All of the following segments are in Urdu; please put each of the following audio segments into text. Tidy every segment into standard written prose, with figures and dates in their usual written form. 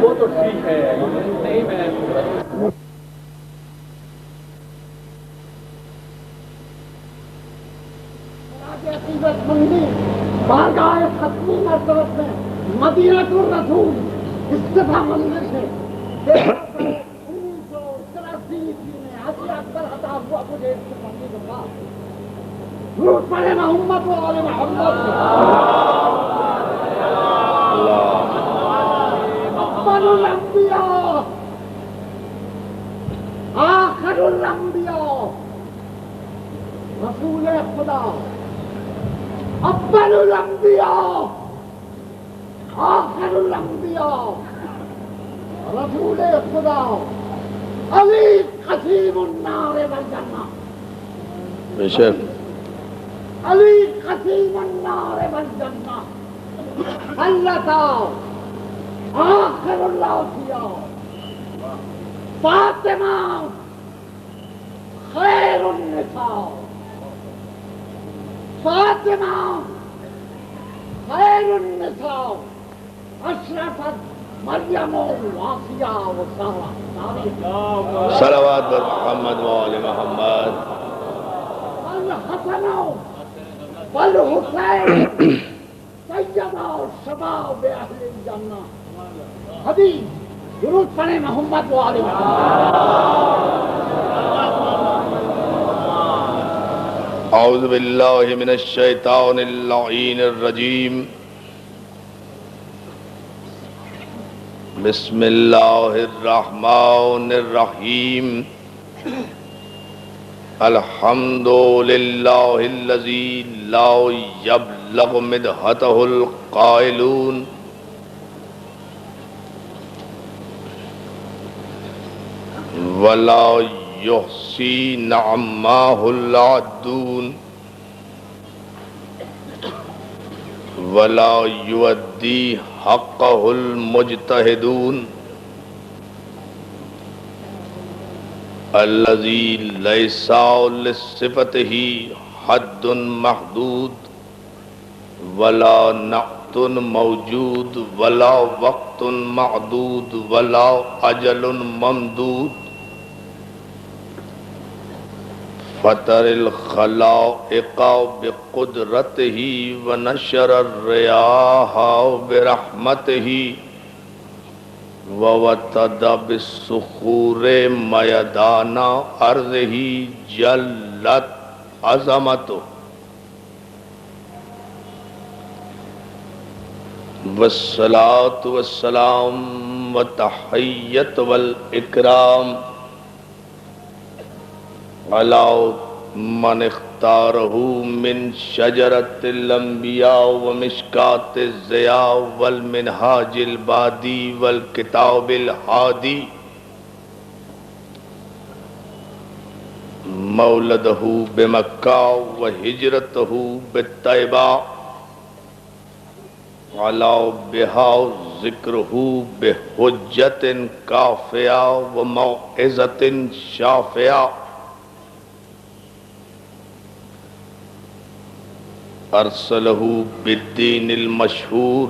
وہ تو ٹھیک ہے نہیں میں عقیدت مندی بارگاہ ختمی مرتبت میں مدینہ الرسول استفا منزل سے 1983 میں حاجی اکبر عطا ہوا مجھے استفا کے بعد درود پڑھے محمد و آل محمد افضل الانبیاء آخر الانبیاء رسول خدا افضل الانبیاء آخر الانبیاء رسول خدا علی قسیم النار والجنہ بے شک علی قسیم النار والجنہ حلتا آخر الاوصیاء فاطمہ خیر النساء فاطمہ خیر النساء اشرفت مریم واسیہ وسارہ صلوات بر محمد و آل محمد والحسن والحسین سیدہ شباب اہل الجنہ حدیث درود پڑھے محمد و آل محمد اعوذ باللہ من الشیطان اللعین الرجیم بسم اللہ الرحمن الرحیم الحمد للہ الذی لا یبلغ مدحتہ القائلون ولا یحصی نعماہ العدون ولا یؤدی حقہ المجتہدون الذی لیس لصفتہ حد محدود ولا نعت موجود ولا وقت معدود ولا اجل ممدود فطر الخلائق بقدرتہ ونشر الریاح برحمتہ ووتد بالصخور میدان ارضہ جلت عظمتہ والصلاة والسلام والتحیۃ والاکرام علی من اختارہ من شجرۃ الانبیاء ومشکاۃ الضیاء والمنہاج البادی والکتاب الہادی مولدہ بمکہ وہجرتہ بالطیبہ علی بہا ذکرہ بحجت کافیہ وموعظۃ شافیہ ارسلہ بالدین المشہور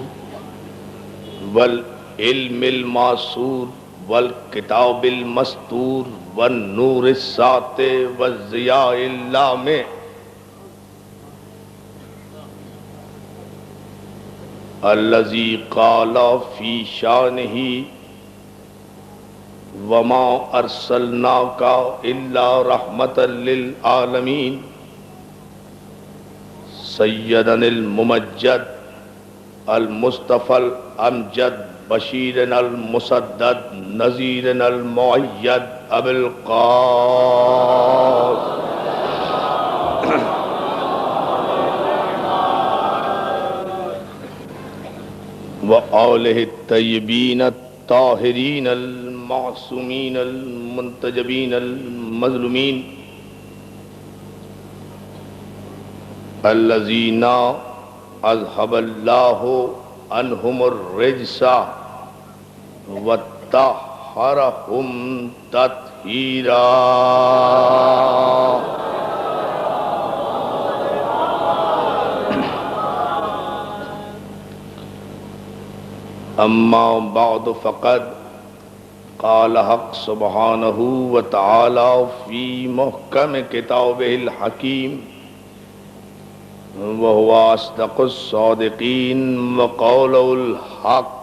والعلم المعصور والکتاب المستور والنور الساطع والضیاء اللامع الذی قال فی شانہ وما ارسلناک الا رحمۃ للعالمین سیدنا الممجد المصطفى الامجد بشیرنا المسدد نذیرنا المؤید ابو القاسم وآلہ الطیبین الطاہرین المعصومین المنتجبین المظلومین الذین اذهب اللہ عنہم الرجس وطهرهم تطهيرا. اما بعد فقد قال حق سبحانہ وتعالی فی محکم کتابہ الحکیم وهو اصدق الصادقین وقول الحق.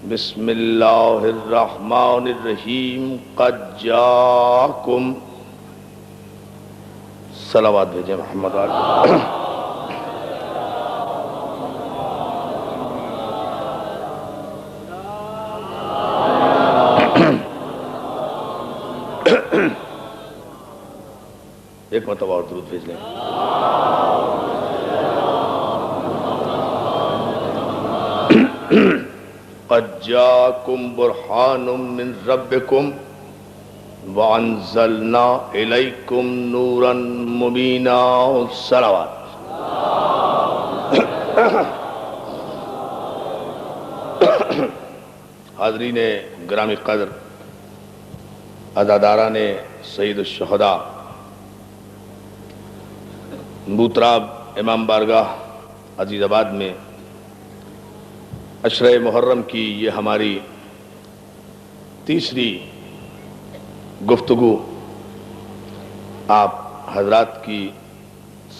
بسم اللہ الرحمن الرحیم. قد جاءکم. صلوات بھیجیں محمد علیہ. ایک مرتبہ اور درود بھیج لیں. قد جاءکم برہان من ربکم وانزلنا الیکم نورا مبینا. صلوات. حاضرین گرامی قدر، عزاداران سید الشہداء، بوتراب امام بارگاہ عزیز آباد میں عشرہ محرم کی یہ ہماری تیسری گفتگو آپ حضرات کی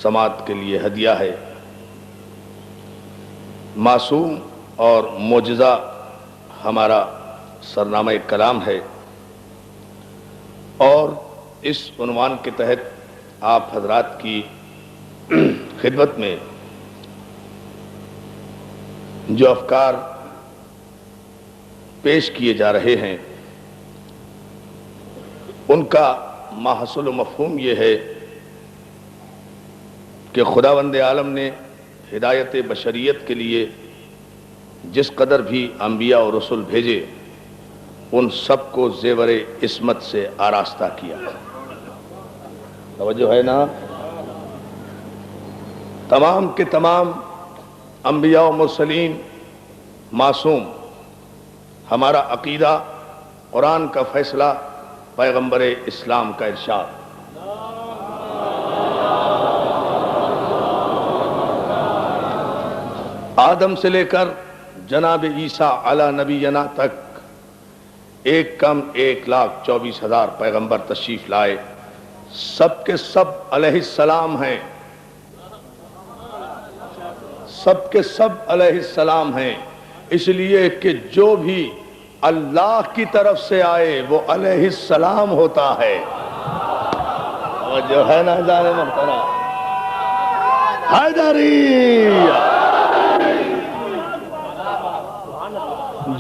سماعت کے لیے ہدیہ ہے. معصوم اور معجزہ ہمارا سرنامہ کلام ہے، اور اس عنوان کے تحت آپ حضرات کی خدمت میں جو افکار پیش کیے جا رہے ہیں ان کا ماحصل و مفہوم یہ ہے کہ خداوند عالم نے ہدایت بشریت کے لیے جس قدر بھی انبیاء اور رسول بھیجے ان سب کو زیور عصمت سے آراستہ کیا. توجہ ہے نا؟ تمام کے تمام انبیاء و مرسلین معصوم. ہمارا عقیدہ، قرآن کا فیصلہ، پیغمبر اسلام کا ارشاد. آدم سے لے کر جناب عیسیٰ علی نبینا تک 1,24,000 پیغمبر تشریف لائے. سب کے سب علیہ السلام ہیں. سب کے سب علیہ السلام ہیں، اس لیے کہ جو بھی اللہ کی طرف سے آئے وہ علیہ السلام ہوتا ہے. جو ہے نا حضار محترم حیدری،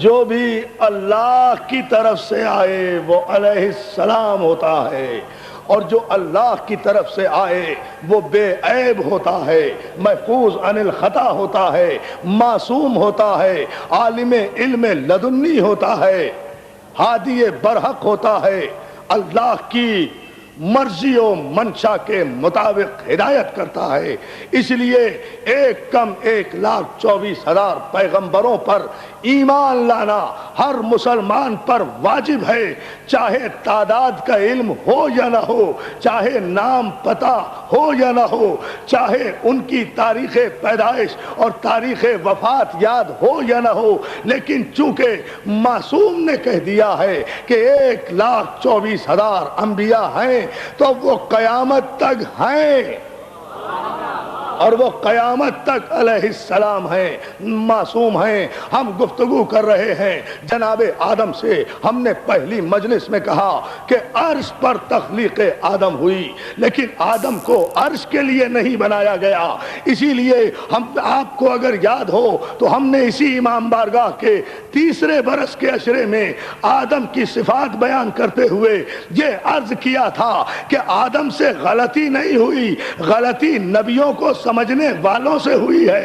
جو بھی اللہ کی طرف سے آئے وہ علیہ السلام ہوتا ہے، اور جو اللہ کی طرف سے آئے وہ بے عیب ہوتا ہے، محفوظ عن الخطا ہوتا ہے، معصوم ہوتا ہے، عالم علم لدنی ہوتا ہے، ہادی برحق ہوتا ہے، اللہ کی مرضی و منشا کے مطابق ہدایت کرتا ہے. اس لیے 1,24,000 پیغمبروں پر ایمان لانا ہر مسلمان پر واجب ہے، چاہے تعداد کا علم ہو یا نہ ہو، چاہے نام پتہ ہو یا نہ ہو، چاہے ان کی تاریخ پیدائش اور تاریخ وفات یاد ہو یا نہ ہو. لیکن چونکہ معصوم نے کہہ دیا ہے کہ 1,24,000 انبیاء ہیں تو وہ قیامت تک ہیں، اور وہ قیامت تک علیہ السلام ہیں، معصوم ہیں. ہم گفتگو کر رہے ہیں جناب آدم سے. ہم نے پہلی مجلس میں کہا کہ عرش پر تخلیق آدم ہوئی، لیکن آدم کو عرش کے لیے نہیں بنایا گیا. اسی لیے ہم آپ کو اگر یاد ہو تو ہم نے اسی امام بارگاہ کے تیسرے برس کے عشرے میں آدم کی صفات بیان کرتے ہوئے یہ عرض کیا تھا کہ آدم سے غلطی نہیں ہوئی، غلطی نبیوں کو سمجھنے والوں سے ہوئی ہے.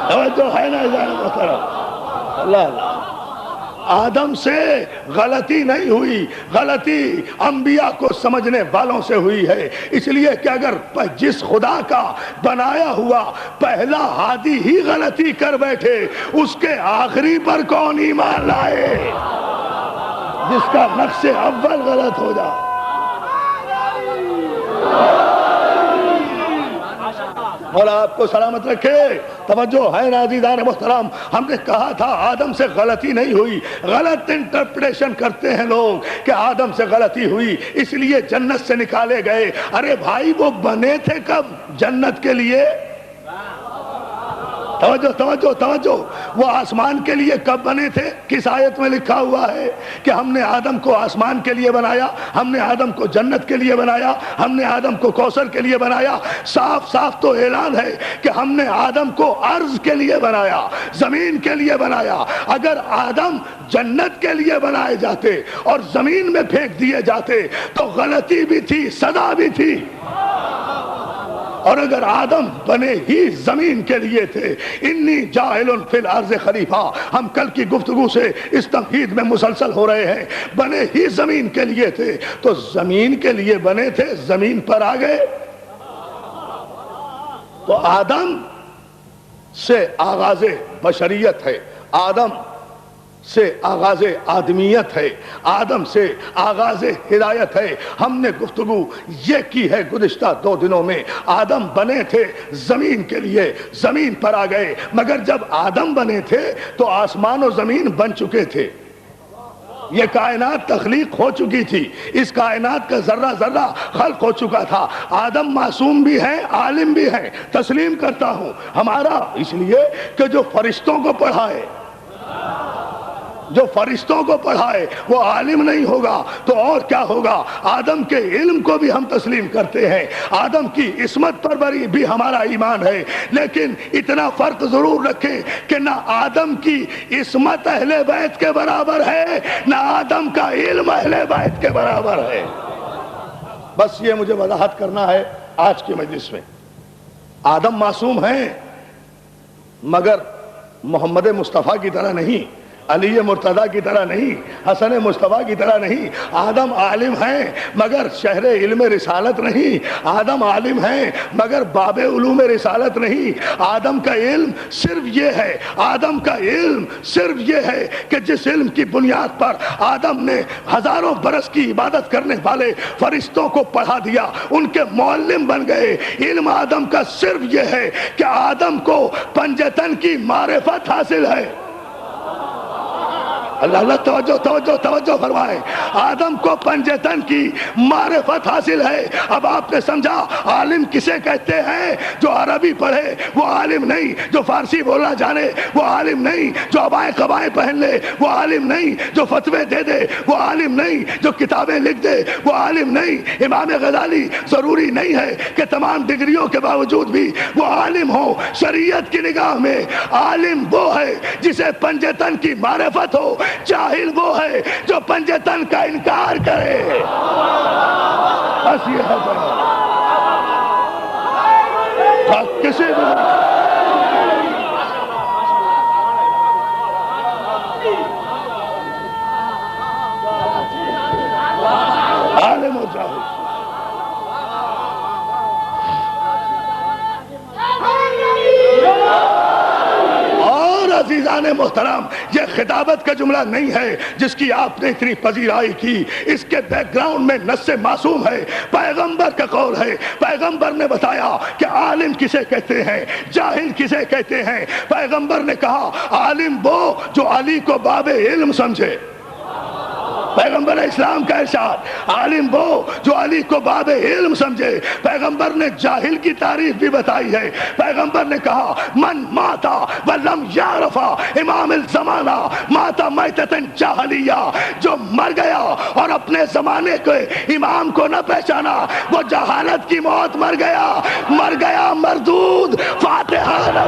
توجہ ہے نا؟ اللہ اللہ آدم سے غلطی نہیں ہوئی، غلطی انبیاء کو سمجھنے والوں سے ہوئی ہے۔ اس لیے کہ اگر جس خدا کا بنایا ہوا پہلا ہادی ہی غلطی کر بیٹھے، اس کے آخری پر کون ایمان لائے؟ جس کا نقش اول غلط ہو جائے۔ مولا آپ کو سلامت رکھے۔ توجہ ہے نا عزیزان محترم، ہم نے کہا تھا آدم سے غلطی نہیں ہوئی، غلط انٹرپریٹیشن کرتے ہیں لوگ کہ آدم سے غلطی ہوئی اس لیے جنت سے نکالے گئے۔ ارے بھائی وہ بنے تھے کب جنت کے لیے؟ توجہ توجہ توجہ، وہ آسمان کے لیے کب بنے تھے؟ کس آیت میں لکھا ہوا ہے کہ ہم نے آدم کو آسمان کے لیے بنایا، ہم نے آدم کو جنت کے لیے بنایا، ہم نے آدم کو کوثر کے لیے بنایا؟ صاف صاف تو اعلان ہے کہ ہم نے آدم کو ارض کے لیے بنایا، زمین کے لیے بنایا۔ اگر آدم جنت کے لیے بنائے جاتے اور زمین میں پھینک دیے جاتے تو غلطی بھی تھی، سزا بھی تھی۔ اور اگر آدم بنے ہی زمین کے لیے تھے، انی جاعل فی الارض خلیفہ، ہم کل کی گفتگو سے اس تمہید میں مسلسل ہو رہے ہیں، بنے ہی زمین کے لیے تھے تو زمین کے لیے بنے تھے، زمین پر آ گئے۔ تو آدم سے آغاز بشریت ہے، آدم سے آغاز آدمیت ہے، آدم سے آغاز ہدایت ہے۔ ہم نے گفتگو یہ کی ہے گزشتہ 2 دنوں میں، آدم بنے تھے زمین کے لیے، زمین پر آ گئے، مگر جب آدم بنے تھے تو آسمان و زمین بن چکے تھے، یہ کائنات تخلیق ہو چکی تھی، اس کائنات کا ذرہ ذرہ خلق ہو چکا تھا۔ آدم معصوم بھی ہیں، عالم بھی ہیں، تسلیم کرتا ہوں ہمارا، اس لیے کہ جو فرشتوں کو پڑھائے، جو فرشتوں کو پڑھائے وہ عالم نہیں ہوگا تو اور کیا ہوگا؟ آدم کے علم کو بھی ہم تسلیم کرتے ہیں، آدم کی عصمت پر بھی ہمارا ایمان ہے، لیکن اتنا فرق ضرور رکھیں کہ نہ آدم کی عصمت اہل بیت کے برابر ہے، نہ آدم کا علم اہل بیت کے برابر ہے۔ بس یہ مجھے وضاحت کرنا ہے آج کی مجلس میں۔ آدم معصوم ہیں مگر محمد مصطفیٰ کی طرح نہیں، علی مرتضیٰ کی طرح نہیں، حسن مصطفیٰ کی طرح نہیں۔ آدم عالم ہیں مگر شہر علم رسالت نہیں، آدم عالم ہیں مگر باب علوم رسالت نہیں۔ آدم کا علم صرف یہ ہے، آدم کا علم صرف یہ ہے کہ جس علم کی بنیاد پر آدم نے ہزاروں برس کی عبادت کرنے والے فرشتوں کو پڑھا دیا، ان کے معلم بن گئے۔ علم آدم کا صرف یہ ہے کہ آدم کو پنجتن کی معرفت حاصل ہے۔ اللہ اللہ توجہ توجہ توجہ فرمائے، آدم کو پنجتن کی معرفت حاصل ہے۔ اب آپ نے سمجھا عالم کسے کہتے ہیں؟ جو عربی پڑھے وہ عالم نہیں، جو فارسی بولنا جانے وہ عالم نہیں، جو عبائیں قبائیں پہن لے وہ عالم نہیں، جو فتوے دے دے وہ عالم نہیں، جو کتابیں لکھ دے وہ عالم نہیں۔ امام غزالی ضروری نہیں ہے کہ تمام ڈگریوں کے باوجود بھی وہ عالم ہو۔ شریعت کی نگاہ میں عالم وہ ہے جسے پنجتن کی معرفت ہو، جاہل وہ ہے جو پنجتن کا انکار کرے۔ بس یہ ہے کسی بھی عالم و جاہل۔ عزیزان محترم، یہ خطابت کا جملہ نہیں ہے جس کی آپ نے اتنی پذیرائی کی، اس کے بیک گراؤنڈ میں نص معصوم ہے، پیغمبر کا قول ہے۔ پیغمبر نے بتایا کہ عالم کسے کہتے ہیں، جاہل کسے کہتے ہیں۔ پیغمبر نے کہا عالم وہ جو علی کو باب علم سمجھے، پیغمبر اسلام کا ارشاد، عالم وہ جو علی کو باب علم سمجھے۔ پیغمبر نے جاہل کی تعریف بھی بتائی ہے، پیغمبر نے کہا من ماتا ولم یعرفا امام الزمانہ ماتا میتتن جاہلیہ، جو مر گیا اور اپنے زمانے کے امام کو نہ پہچانا وہ جہالت کی موت مر گیا مردود، فاتحہ نہ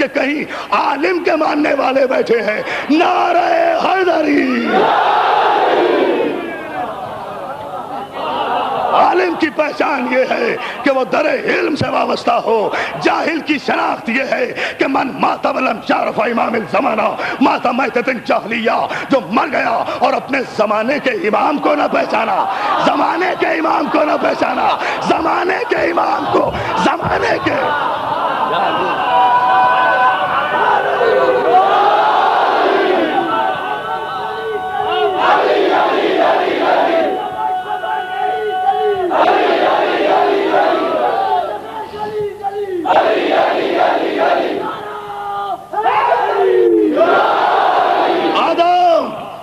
کہ کہیں عالم کے ماننے والے بیٹھے ہیں. نعرہ حیدری. عالم کی پہچان یہ ہے کہ وہ در علم سے وابستہ ہو. جاہل کی شناخت یہ ہے کہ من مات ولم یعرف امام الزمانہ مات میتۃ جاہلیہ، جو مر گیا اور اپنے زمانے کے امام کو نہ پہچانا. زمانے کے امام کو نہ پہچانا. زمانے کے امام کو. زمانے کے.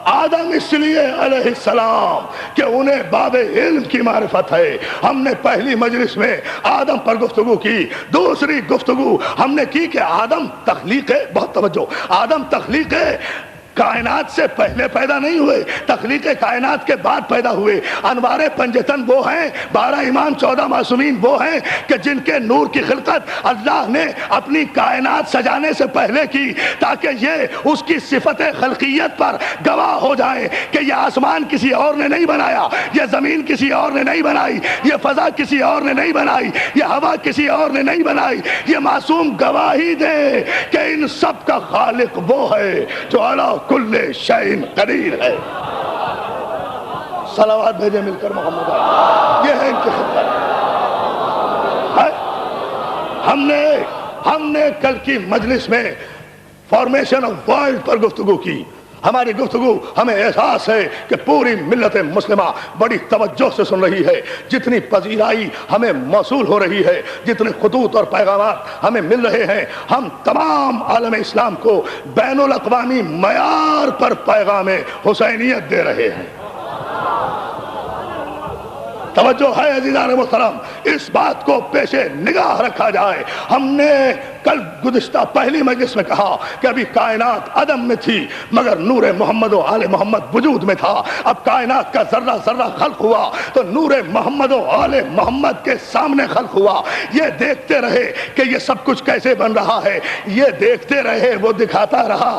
آدم اس لیے علیہ السلام کہ انہیں باب علم کی معرفت ہے. ہم نے پہلی مجلس میں آدم پر گفتگو کی. دوسری گفتگو ہم نے کی کہ آدم تخلیق ہے. بہت توجہ. آدم تخلیق ہے، کائنات سے پہلے پیدا نہیں ہوئے، تخلیق کائنات کے بعد پیدا ہوئے. انوار پنجتن وہ ہیں، 12 امام 14 معصومین وہ ہیں کہ جن کے نور کی خلقت اللہ نے اپنی کائنات سجانے سے پہلے کی، تاکہ یہ اس کی صفت خلقیت پر گواہ ہو جائے کہ یہ آسمان کسی اور نے نہیں بنایا، یہ زمین کسی اور نے نہیں بنائی، یہ فضا کسی اور نے نہیں بنائی، یہ ہوا کسی اور نے نہیں بنائی. یہ معصوم گواہی دے کہ ان سب کا خالق وہ ہے جو اعلیٰ کل شیء قدیر ہے. صلوات بھیجے مل کر محمد. یہ ہے ان کی خدمت. ہم نے کل کی مجلس میں فارمیشن آف ورلڈ پر گفتگو کی. ہماری گفتگو ہمیں احساس ہے کہ پوری ملت مسلمہ بڑی توجہ سے سن رہی ہے. جتنی پذیرائی ہمیں موصول ہو رہی ہے، جتنے خطوط اور پیغامات ہمیں مل رہے ہیں، ہم تمام عالم اسلام کو بین الاقوامی معیار پر پیغام حسینیت دے رہے ہیں. توجہ ہے عزیزان محترم، اس بات کو پیش نگاہ رکھا جائے. ہم نے کل گزشتہ پہلی مجلس میں کہا کہ ابھی کائنات عدم میں تھی مگر نور محمد و آل محمد وجود میں تھا. اب کائنات کا ذرہ ذرہ خلق ہوا تو نور محمد و آل محمد کے سامنے خلق ہوا. یہ دیکھتے رہے کہ یہ سب کچھ کیسے بن رہا ہے، یہ دیکھتے رہے، وہ دکھاتا رہا.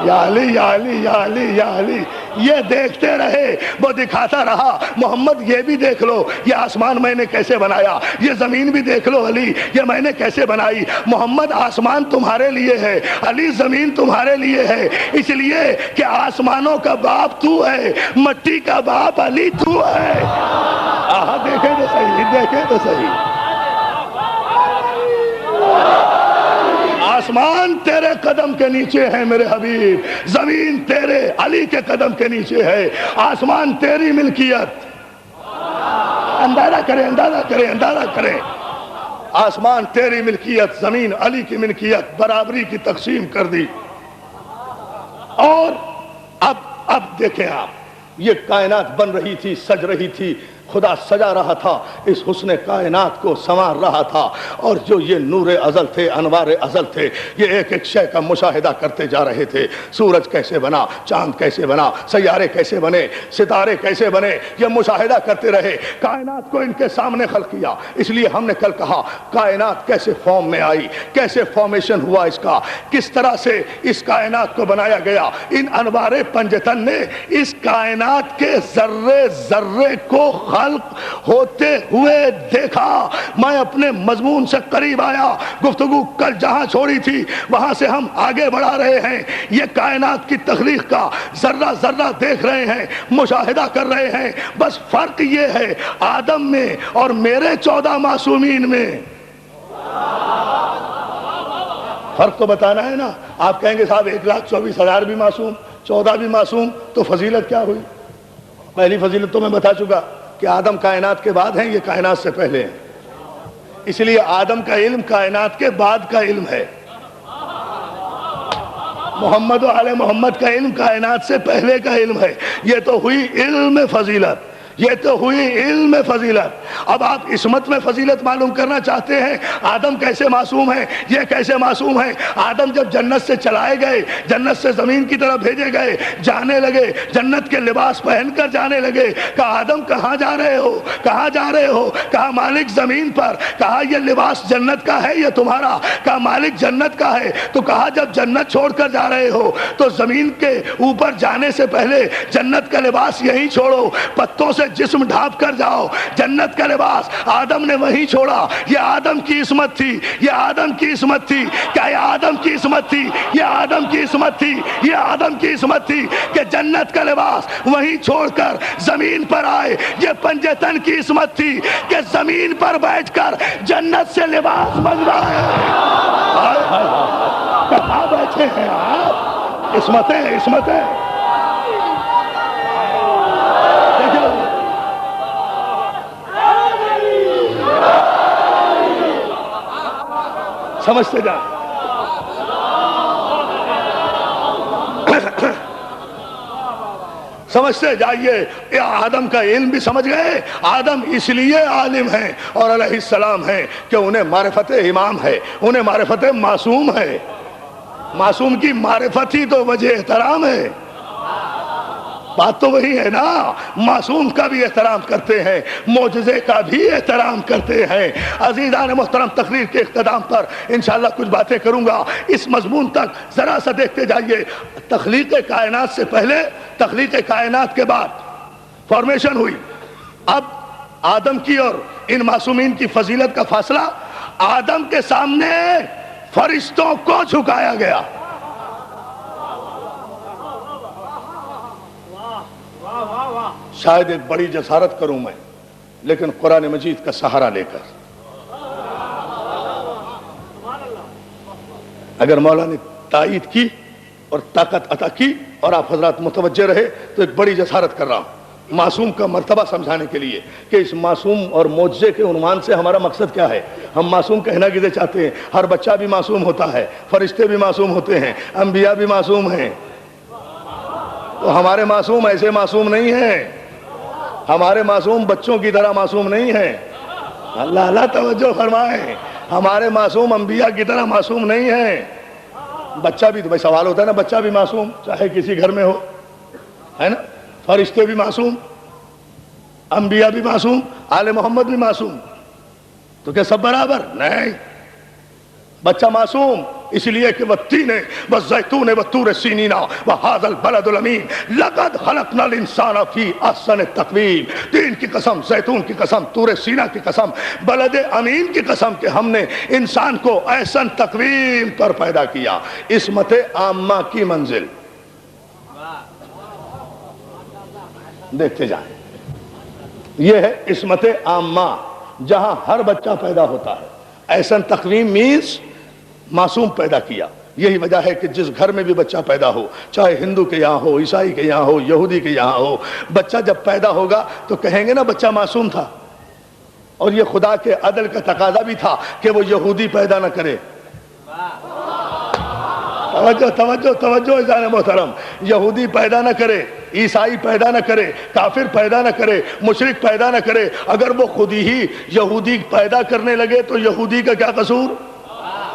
یا علی یا علی یا علی یا علی. یہ دیکھتے رہے، وہ دکھاتا رہا. محمد یہ بھی دیکھ لو، یہ آسمان میں نے کیسے بنایا. یہ زمین بھی دیکھ لو علی، یہ میں نے کیسے بنائی. محمد آسمان تمہارے لیے ہے، علی زمین تمہارے لیے ہے. اس لیے کہ آسمانوں کا باپ تو ہے، مٹی کا باپ علی تو ہے. دیکھیں تو صحیح، دیکھیں تو صحیح. آسمان تیرے قدم کے نیچے ہے میرے حبیب، زمین تیرے علی کے قدم کے نیچے ہے. آسمان تیری ملکیت. اندازہ کریں، اندازہ کریں، اندازہ کریں. آسمان تیری ملکیت، زمین علی کی ملکیت، برابری کی تقسیم کر دی. اور اب دیکھیں آپ، یہ کائنات بن رہی تھی، سج رہی تھی، خدا سجا رہا تھا، اس حسن کائنات کو سنوار رہا تھا. اور جو یہ نور ازل تھے، انوار ازل تھے، یہ ایک ایک شے کا مشاہدہ کرتے جا رہے تھے. سورج کیسے بنا، چاند کیسے بنا، سیارے کیسے بنے، ستارے کیسے بنے، یہ مشاہدہ کرتے رہے. کائنات کو ان کے سامنے خلق کیا. اس لیے ہم نے کل کہا کائنات کیسے فارم میں آئی، کیسے فارمیشن ہوا اس کا، کس طرح سے اس کائنات کو بنایا گیا. ان انوار پنجتن نے اس کائنات کے ذرے ذرے کو خلق ہوتے ہوئے دیکھا. میں اپنے مضمون سے قریب آیا. گفتگو کل جہاں چھوڑی تھی وہاں سے ہم آگے بڑھا رہے ہیں. یہ کائنات کی تخلیق کا ذرہ ذرہ دیکھ رہے ہیں، مشاہدہ کر رہے ہیں. بس فرق یہ ہے آدم میں اور میرے 14 معصومین میں. فرق تو بتانا ہے نا. آپ کہیں گے صاحب 1,24,000 بھی معصوم، 14 بھی معصوم، تو فضیلت کیا ہوئی؟ پہلی فضیلت تو میں بتا چکا کہ آدم کائنات کے بعد ہیں، یہ کائنات سے پہلے ہیں. اس لیے آدم کا علم کائنات کے بعد کا علم ہے. محمد و آل محمد کا علم کائنات سے پہلے کا علم ہے. یہ تو ہوئی علم فضیلت. یہ تو ہوئی علم میں فضیلت۔ اب آپ عصمت میں فضیلت معلوم کرنا چاہتے ہیں، آدم کیسے معصوم ہیں، یہ کیسے معصوم ہیں؟ آدم جب جنت سے چلائے گئے، جنت سے زمین کی طرف بھیجے گئے، جانے لگے، جنت کے لباس پہن کر جانے لگے۔ کہا آدم کہاں جا رہے ہو، کہاں جا رہے ہو؟ کہا مالک زمین پر۔ کہا یہ لباس جنت کا ہے یا تمہارا؟ کہا مالک جنت کا ہے۔ تو کہا جب جنت چھوڑ کر جا رہے ہو تو زمین کے اوپر جانے سے پہلے جنت کا لباس یہیں چھوڑو، پتوں سے جسم ڈھانپ کر جاؤ۔ جنت کا لباس آدم نے وہیں چھوڑا۔ یہ آدم کی عصمت تھی، یہ آدم کی عصمت تھی۔ کیا یہ آدم کی عصمت تھی؟ یہ آدم کی عصمت تھی، یہ آدم کی عصمت تھی کہ جنت کا لباس وہیں چھوڑ کر زمین پر آئے۔ یہ پنجے تن کی عصمت تھی کہ زمین پر بیٹھ کر جنت سے لباس منگوائے۔ کہاں بیٹھے ہیں آپ؟ عصمتیں عصمتیں سمجھتے جائیں۔ سمجھتے جائیے۔ یہ آدم کا علم بھی سمجھ گئے۔ آدم اس لیے عالم ہیں اور علیہ السلام ہیں کہ انہیں معرفت امام ہے، انہیں معرفت معصوم ہے۔ معصوم کی معرفت ہی تو وجہ احترام ہے۔ بات تو وہی ہے نا، معصوم کا بھی احترام کرتے ہیں، معجزے کا بھی احترام کرتے ہیں۔ عزیزان محترم، تقریر کے اختتام پر انشاءاللہ کچھ باتیں کروں گا۔ اس مضمون تک ذرا سا دیکھتے جائیے۔ تخلیق کائنات سے پہلے، تخلیق کائنات کے بعد فارمیشن ہوئی۔ اب آدم کی اور ان معصومین کی فضیلت کا فاصلہ، آدم کے سامنے فرشتوں کو جھکایا گیا۔ شاید ایک بڑی جسارت کروں میں، لیکن قرآن مجید کا سہارا لے کر اگر مولا نے تائید کی اور طاقت عطا کی اور آپ حضرات متوجہ رہے تو ایک بڑی جسارت کر رہا ہوں معصوم کا مرتبہ سمجھانے کے لیے کہ اس معصوم اور معجزے کے عنوان سے ہمارا مقصد کیا ہے۔ ہم معصوم کہنا کسے چاہتے ہیں؟ ہر بچہ بھی معصوم ہوتا ہے، فرشتے بھی معصوم ہوتے ہیں، انبیاء بھی معصوم ہیں۔ تو ہمارے معصوم ایسے معصوم نہیں ہیں، ہمارے معصوم بچوں کی طرح معصوم نہیں ہیں۔ اللہ اللہ توجہ فرمائیں، ہمارے معصوم انبیاء کی طرح معصوم نہیں ہیں۔ بچہ بھی تو بھائی سوال ہوتا ہے نا، بچہ بھی معصوم چاہے کسی گھر میں ہو، ہے نا؟ فرشتے بھی معصوم، انبیاء بھی معصوم، آل محمد بھی معصوم، تو کیا سب برابر؟ نہیں، بچہ معصوم اس لیے کہ والتین والزیتون والطور سینین وہذا البلد الامین لقد خلقنا الانسان فی احسن تقویم۔ تین کی قسم، زیتون کی قسم، طور سینا کی قسم، بلد امین کی قسم کہ ہم نے انسان کو احسن تقویم پر پیدا کیا۔ عصمت عامہ کی منزل دیکھتے جائیں، یہ ہے عصمت عامہ جہاں ہر بچہ پیدا ہوتا ہے۔ احسن تقویم مینس معصوم پیدا کیا۔ یہی وجہ ہے کہ جس گھر میں بھی بچہ پیدا ہو، چاہے ہندو کے یہاں ہو، عیسائی کے یہاں ہو، یہودی کے یہاں ہو، بچہ جب پیدا ہوگا تو کہیں گے نا بچہ معصوم تھا۔ اور یہ خدا کے عدل کا تقاضا بھی تھا کہ وہ یہودی پیدا نہ کرے۔ توجہ توجہ توجہ عزیزان محترم، یہودی پیدا نہ کرے، عیسائی پیدا نہ کرے، کافر پیدا نہ کرے، مشرک پیدا نہ کرے۔ اگر وہ خود ہی یہودی پیدا کرنے لگے تو یہودی کا کیا قصور؟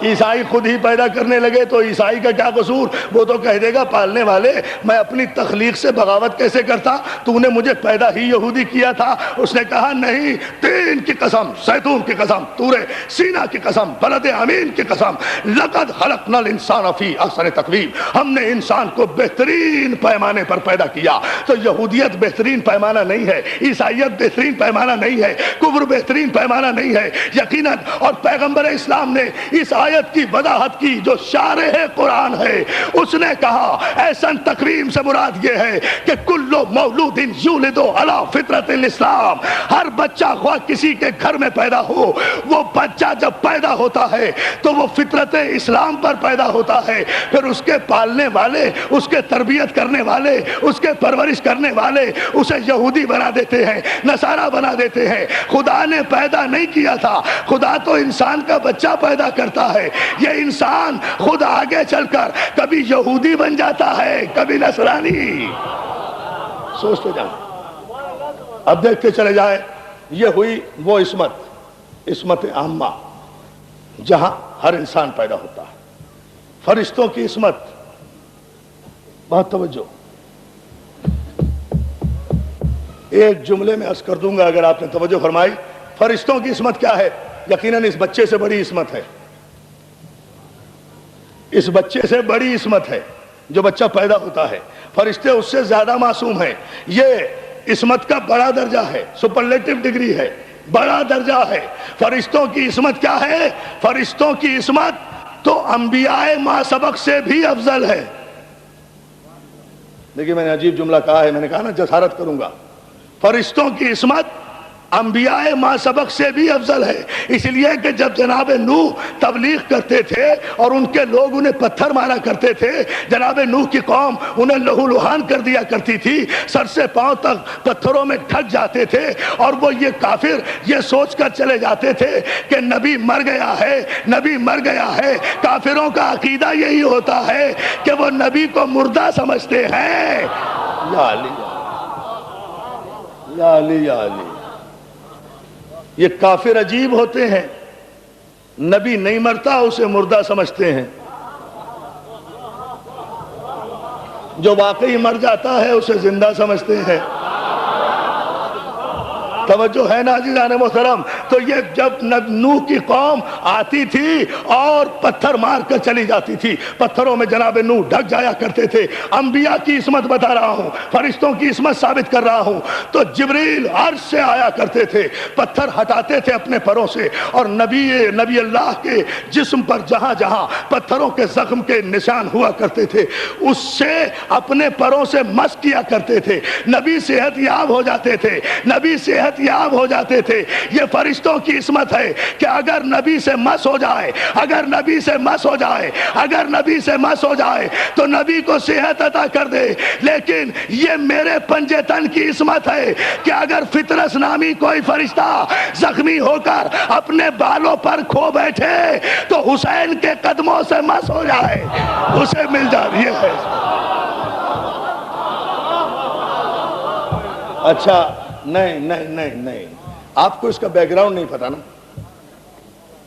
عیسائی خود ہی پیدا کرنے لگے تو عیسائی کا کیا قصور؟ وہ تو کہہ دے گا پالنے والے میں اپنی تخلیق سے بغاوت کیسے کرتا، تو نے مجھے پیدا ہی یہودی کیا تھا۔ اس نے کہا نہیں، تین کی قسم، زیتون کی قسم، طور سینا کی قسم، بلد امین کی قسم، لقد خلقنا الانسان فی احسن تقویم، ہم نے انسان کو بہترین پیمانے پر پیدا کیا۔ تو یہودیت بہترین پیمانہ نہیں ہے، عیسائیت بہترین پیمانہ نہیں ہے، کفر بہترین پیمانہ نہیں ہے یقیناً۔ اور پیغمبر اسلام نے اس آیت کی وضاحت کی جو شارح قرآن ہے، اس نے کہا احسن تقویم سے مراد یہ ہے کہ کل مولود یولد علی فطرت الاسلام، ہر بچہ خواہ کسی کے گھر میں پیدا ہو، وہ بچہ جب پیدا ہوتا ہے تو وہ فطرت اسلام پر پیدا ہوتا ہے۔ پھر اس کے پالنے والے، اس کے تربیت کرنے والے، اس کے پرورش کرنے والے اسے یہودی بنا دیتے ہیں، نصارہ بنا دیتے ہیں۔ خدا نے پیدا نہیں کیا تھا، خدا تو انسان کا بچہ پیدا کرتا ہے۔ یہ انسان خود آگے چل کر کبھی یہودی بن جاتا ہے، کبھی نصرانی۔ سوچتے جائیں۔ اب دیکھتے چلے جائیں، یہ ہوئی وہ عصمت عامہ جہاں ہر انسان پیدا ہوتا ہے. فرشتوں کی عصمت، بہت توجہ، ایک جملے میں عرض کر دوں گا اگر آپ نے توجہ فرمائی. فرشتوں کی عصمت کیا ہے؟ یقیناً اس بچے سے بڑی عصمت ہے، اس بچے سے بڑی عصمت ہے جو بچہ پیدا ہوتا ہے. فرشتے اس سے زیادہ معصوم ہیں. یہ عصمت کا بڑا درجہ ہے، سپرلیٹو ڈگری ہے، بڑا درجہ ہے. فرشتوں کی عصمت کیا ہے؟ فرشتوں کی عصمت تو انبیاء ما سبق سے بھی افضل ہے. دیکھیے میں نے عجیب جملہ کہا ہے، میں نے کہا نا جسارت کروں گا. فرشتوں کی عصمت انبیاء ما سبق سے بھی افضل ہے. اس لیے کہ جب جناب نوح تبلیغ کرتے تھے اور ان کے لوگ انہیں پتھر مارا کرتے تھے، جناب نوح کی قوم انہیں لہو لہان کر دیا کرتی تھی، سر سے پاؤں تک پتھروں میں ڈھک جاتے تھے، اور وہ یہ کافر یہ سوچ کر چلے جاتے تھے کہ نبی مر گیا ہے، نبی مر گیا ہے. کافروں کا عقیدہ یہی ہوتا ہے کہ وہ نبی کو مردہ سمجھتے ہیں. یا علی یا علی یا علی. یہ کافر عجیب ہوتے ہیں، نبی نہیں مرتا اسے مردہ سمجھتے ہیں، جو واقعی مر جاتا ہے اسے زندہ سمجھتے ہیں. توجہ ہے نا عزیزان محترم؟ تو یہ جب نوح کی قوم آتی تھی اور پتھر مار کر چلی جاتی تھی، پتھروں میں جناب نوح ڈھک جایا کرتے تھے. انبیاء کی عصمت بتا رہا ہوں، فرشتوں کی عصمت ثابت کر رہا ہوں. تو جبریل عرش سے آیا کرتے تھے، پتھر ہٹاتے تھے اپنے پروں سے، اور نبی اللہ کے جسم پر جہاں جہاں پتھروں کے زخم کے نشان ہوا کرتے تھے اس سے اپنے پروں سے مس کیا کرتے تھے. نبی صحت یاب ہو جاتے تھے، نبی صحت یاب ہو جاتے تھے. یہ فرشتوں کی عصمت ہے کہ اگر نبی سے مس ہو جائے، اگر نبی سے مس ہو جائے، اگر نبی سے مس ہو جائے تو نبی کو صحت عطا کر دے. لیکن یہ میرے پنجے تن کی عصمت ہے کہ اگر فطرس نامی کوئی فرشتہ زخمی ہو کر اپنے بالوں پر کھو بیٹھے تو حسین کے قدموں سے مس ہو جائے، اسے مل جائے. یہ ہے. اچھا نہیں آپ کو اس کا بیک گراؤنڈ نہیں پتا نا.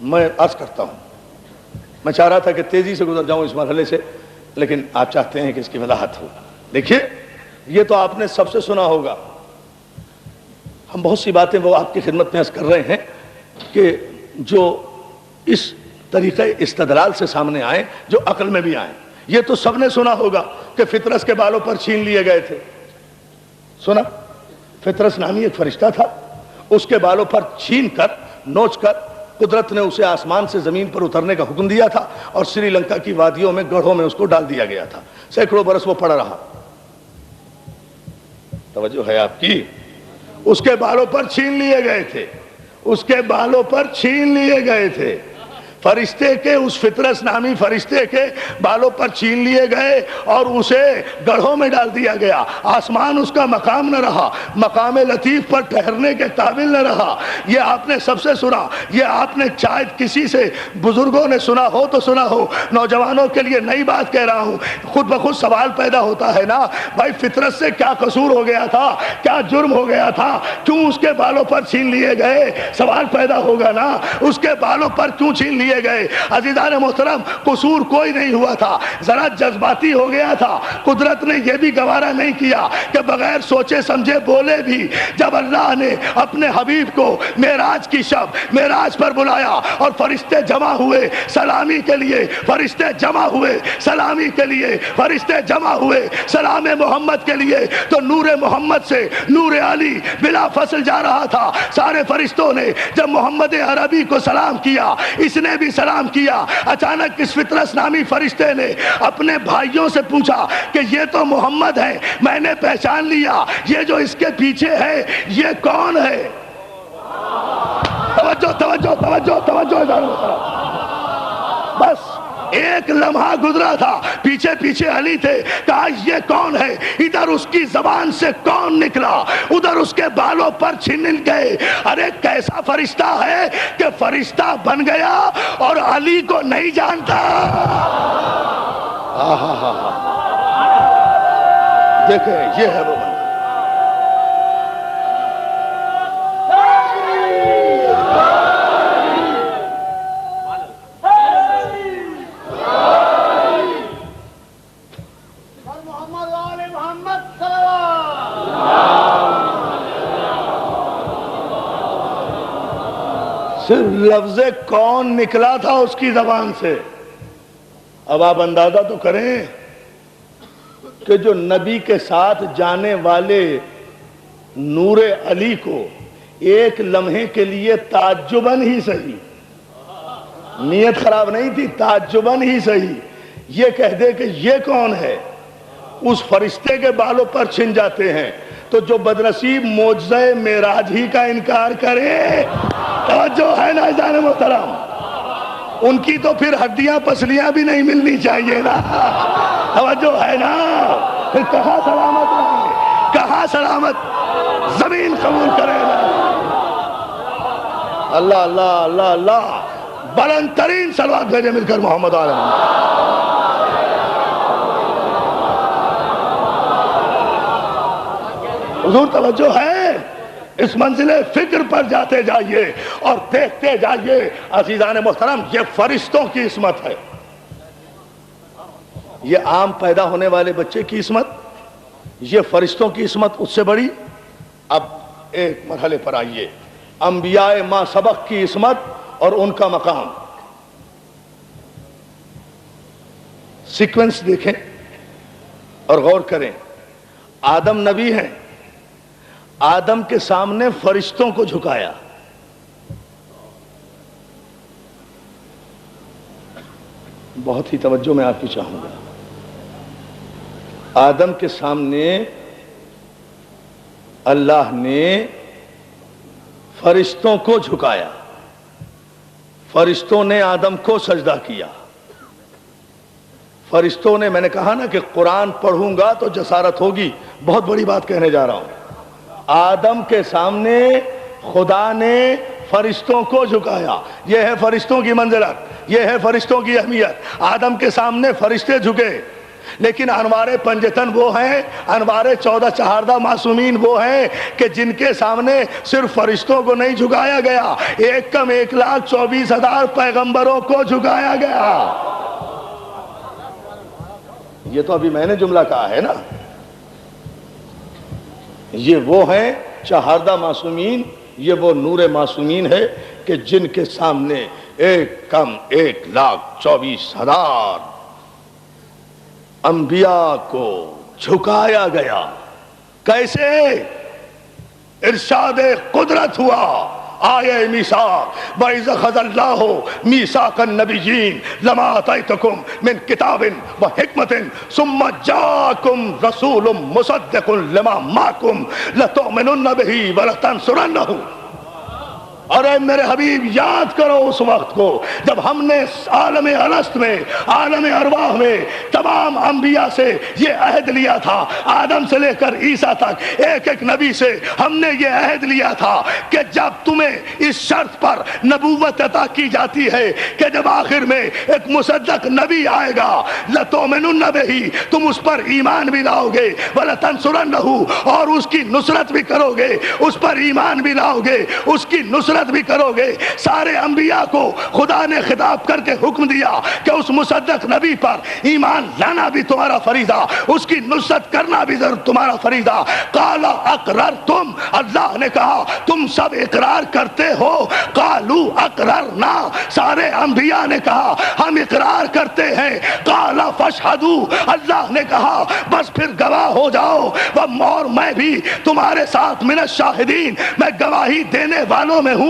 میں عرض کرتا ہوں، میں چاہ رہا تھا کہ تیزی سے گزر جاؤں اس مرحلے سے، لیکن آپ چاہتے ہیں کہ اس کی وضاحت ہو. دیکھیے یہ تو آپ نے سب سے سنا ہوگا. ہم بہت سی باتیں وہ آپ کی خدمت میں عرض کر رہے ہیں کہ جو اس طریقے استدلال سے سامنے آئے، جو عقل میں بھی آئے. یہ تو سب نے سنا ہوگا کہ فطرس کے بالوں پر چھین لیے گئے تھے. سنا؟ فطرس نامی ایک فرشتہ تھا، اس کے بالوں پر چھین کر نوچ کر قدرت نے اسے آسمان سے زمین پر اترنے کا حکم دیا تھا، اور سری لنکا کی وادیوں میں گڑھوں میں اس کو ڈال دیا گیا تھا. سینکڑوں برس وہ پڑا رہا. توجہ ہے آپ کی؟ اس کے بالوں پر چھین لیے گئے تھے، اس کے بالوں پر چھین لیے گئے تھے. فرشتے کے، اس فطرس نامی فرشتے کے بالوں پر چھین لیے گئے اور اسے گڑھوں میں ڈال دیا گیا. آسمان اس کا مقام نہ رہا، مقام لطیف پر ٹھہرنے کے قابل نہ رہا. یہ آپ نے سب سے سنا. یہ آپ نے شاید کسی سے بزرگوں نے سنا ہو تو سنا ہو. نوجوانوں کے لیے نئی بات کہہ رہا ہوں. خود بخود سوال پیدا ہوتا ہے نا، بھائی فطرت سے کیا قصور ہو گیا تھا، کیا جرم ہو گیا تھا، کیوں اس کے بالوں پر چھین لیے گئے؟ سوال پیدا ہوگا نا، اس کے بالوں پر کیوں چھین لیے گئے؟ عزیزان محترم، قصور کوئی نہیں ہوا تھا، ذرا جذباتی ہو گیا تھا. قدرت نے یہ بھی گوارا نہیں کیا کہ بغیر سوچے سمجھے بولے بھی. جب اللہ نے اپنے حبیب کو معراج کی شب معراج پر بلایا اور فرشتے جمع ہوئے سلامی کے لیے، فرشتے جمع ہوئے سلامی کے لیے، فرشتے جمع ہوئے سلام محمد کے لیے، تو نور محمد سے نور علی بلا فصل جا رہا تھا. سارے فرشتوں نے جب محمد عربی کو سلام کیا، اس نے بھی سلام کیا. اچانک اس فطرس نامی فرشتے نے اپنے بھائیوں سے پوچھا کہ یہ تو محمد ہے، میں نے پہچان لیا، یہ جو اس کے پیچھے ہے یہ کون ہے؟ توجہ توجہ توجہ توجہ. بس ایک لمحہ گزرا تھا، پیچھے پیچھے علی تھے. کہا یہ کون ہے؟ ادھر اس کی زبان سے کون نکلا، ادھر اس کے بالوں پر چھین گئے. ارے کیسا فرشتہ ہے کہ فرشتہ بن گیا اور علی کو نہیں جانتا. دیکھیں یہ ہے وہ بندہ. صرف لفظ کون نکلا تھا اس کی زبان سے. اب آپ اندازہ تو کریں کہ جو نبی کے ساتھ جانے والے نور علی کو ایک لمحے کے لیے تعجباً ہی صحیح, نیت خراب نہیں تھی, تعجباً ہی صحیح, یہ کہہ دے کہ یہ کون ہے, اس فرشتے کے بالوں پر چھن جاتے ہیں. تو جو بدنصیب معجزہ معراج ہی کا انکار کرے, توجہ ہے نا عزیزان محترم, ان کی تو پھر ہڈیاں پسلیاں بھی نہیں ملنی چاہیے نا, توجہ ہے نا, پھر کہاں سلامت رہیں گے, کہاں سلامت زمین قبول کرے گا. اللہ اللہ اللہ اللہ, بلند ترین صلوات بھیجے مل کر محمد عالم. حضور توجہ ہے, اس منزل فکر پر جاتے جائیے اور دیکھتے جائیے. عزیزان محترم, یہ فرشتوں کی عصمت ہے, یہ عام پیدا ہونے والے بچے کی عصمت, یہ فرشتوں کی عصمت اس سے بڑی. اب ایک مرحلے پر آئیے, انبیاء ما سبق کی عصمت اور ان کا مقام. سیکوینس دیکھیں اور غور کریں. آدم نبی ہیں, آدم کے سامنے فرشتوں کو جھکایا. بہت ہی توجہ میں آپ کی چاہوں گا. آدم کے سامنے اللہ نے فرشتوں کو جھکایا, فرشتوں نے آدم کو سجدہ کیا. فرشتوں نے, میں نے کہا نا کہ قرآن پڑھوں گا تو جسارت ہوگی, بہت بڑی بات کہنے جا رہا ہوں. آدم کے سامنے خدا نے فرشتوں کو جھکایا. یہ ہے فرشتوں کی منزلت, یہ ہے فرشتوں کی اہمیت. آدم کے سامنے فرشتے جھکے, لیکن انوار پنجتن وہ ہیں, انوار 14 چہاردہ معصومین وہ ہیں کہ جن کے سامنے صرف فرشتوں کو نہیں جھکایا گیا, 1,24,000 پیغمبروں کو جھکایا گیا. یہ تو ابھی میں نے جملہ کہا ہے نا. یہ وہ ہیں چہاردہ معصومین, یہ وہ نور معصومین ہے کہ جن کے سامنے 1,24,000 انبیاء کو جھکایا گیا. کیسے؟ ارشاد قدرت ہوا. آیہ میثاق, وَإِذْ أَخَذَ اللَّهُ مِيثَاقَ النَّبِيِّينَ لَمَا آتَيْتُكُم مِّن كِتَابٍ وَحِكْمَةٍ ثُمَّ جَاءَكُمْ رَسُولٌ مُّصَدِّقٌ لِّمَا مَعَكُمْ لَتُؤْمِنُنَّ بِهِ وَلَتَنصُرُنَّهُ. اور اے میرے حبیب, یاد کرو اس وقت کو جب ہم نے عالم الست میں, عالم ارواح میں تمام انبیاء سے یہ عہد لیا تھا. آدم سے لے کر عیسیٰ تک ایک ایک نبی سے ہم نے یہ عہد لیا تھا کہ جب تمہیں اس شرط پر نبوت عطا کی جاتی ہے کہ جب آخر میں ایک مصدق نبی آئے گا, لَتُؤْمِنُنَّ بِهِ, تم اس پر ایمان بھی لاؤ گے, وَلَتَنصُرُنَّهُ, اور اس کی نصرت بھی کرو گے, اس پر ایمان بھی لاؤ گے, اس کی نصرت بھی کرو گے. سارے انبیاء کو خدا نے خطاب کر کے حکم دیا کہ اس مصدق نبی پر ایمان لانا بھی تمہارا فریضہ, اس کی نصرت کرنا بھی تمہارا فریضہ. قال اقررتم, اللہ نے کہا تم سب اقرار کرتے ہو. قالوا اقررنا, سارے انبیاء نے کہا ہم اقرار کرتے ہیں. قال فاشهدوا, اللہ نے کہا بس پھر گواہ ہو جاؤ. اور میں بھی تمہارے ساتھ من الشاہدین, میں گواہی دینے والوں میں ہوں.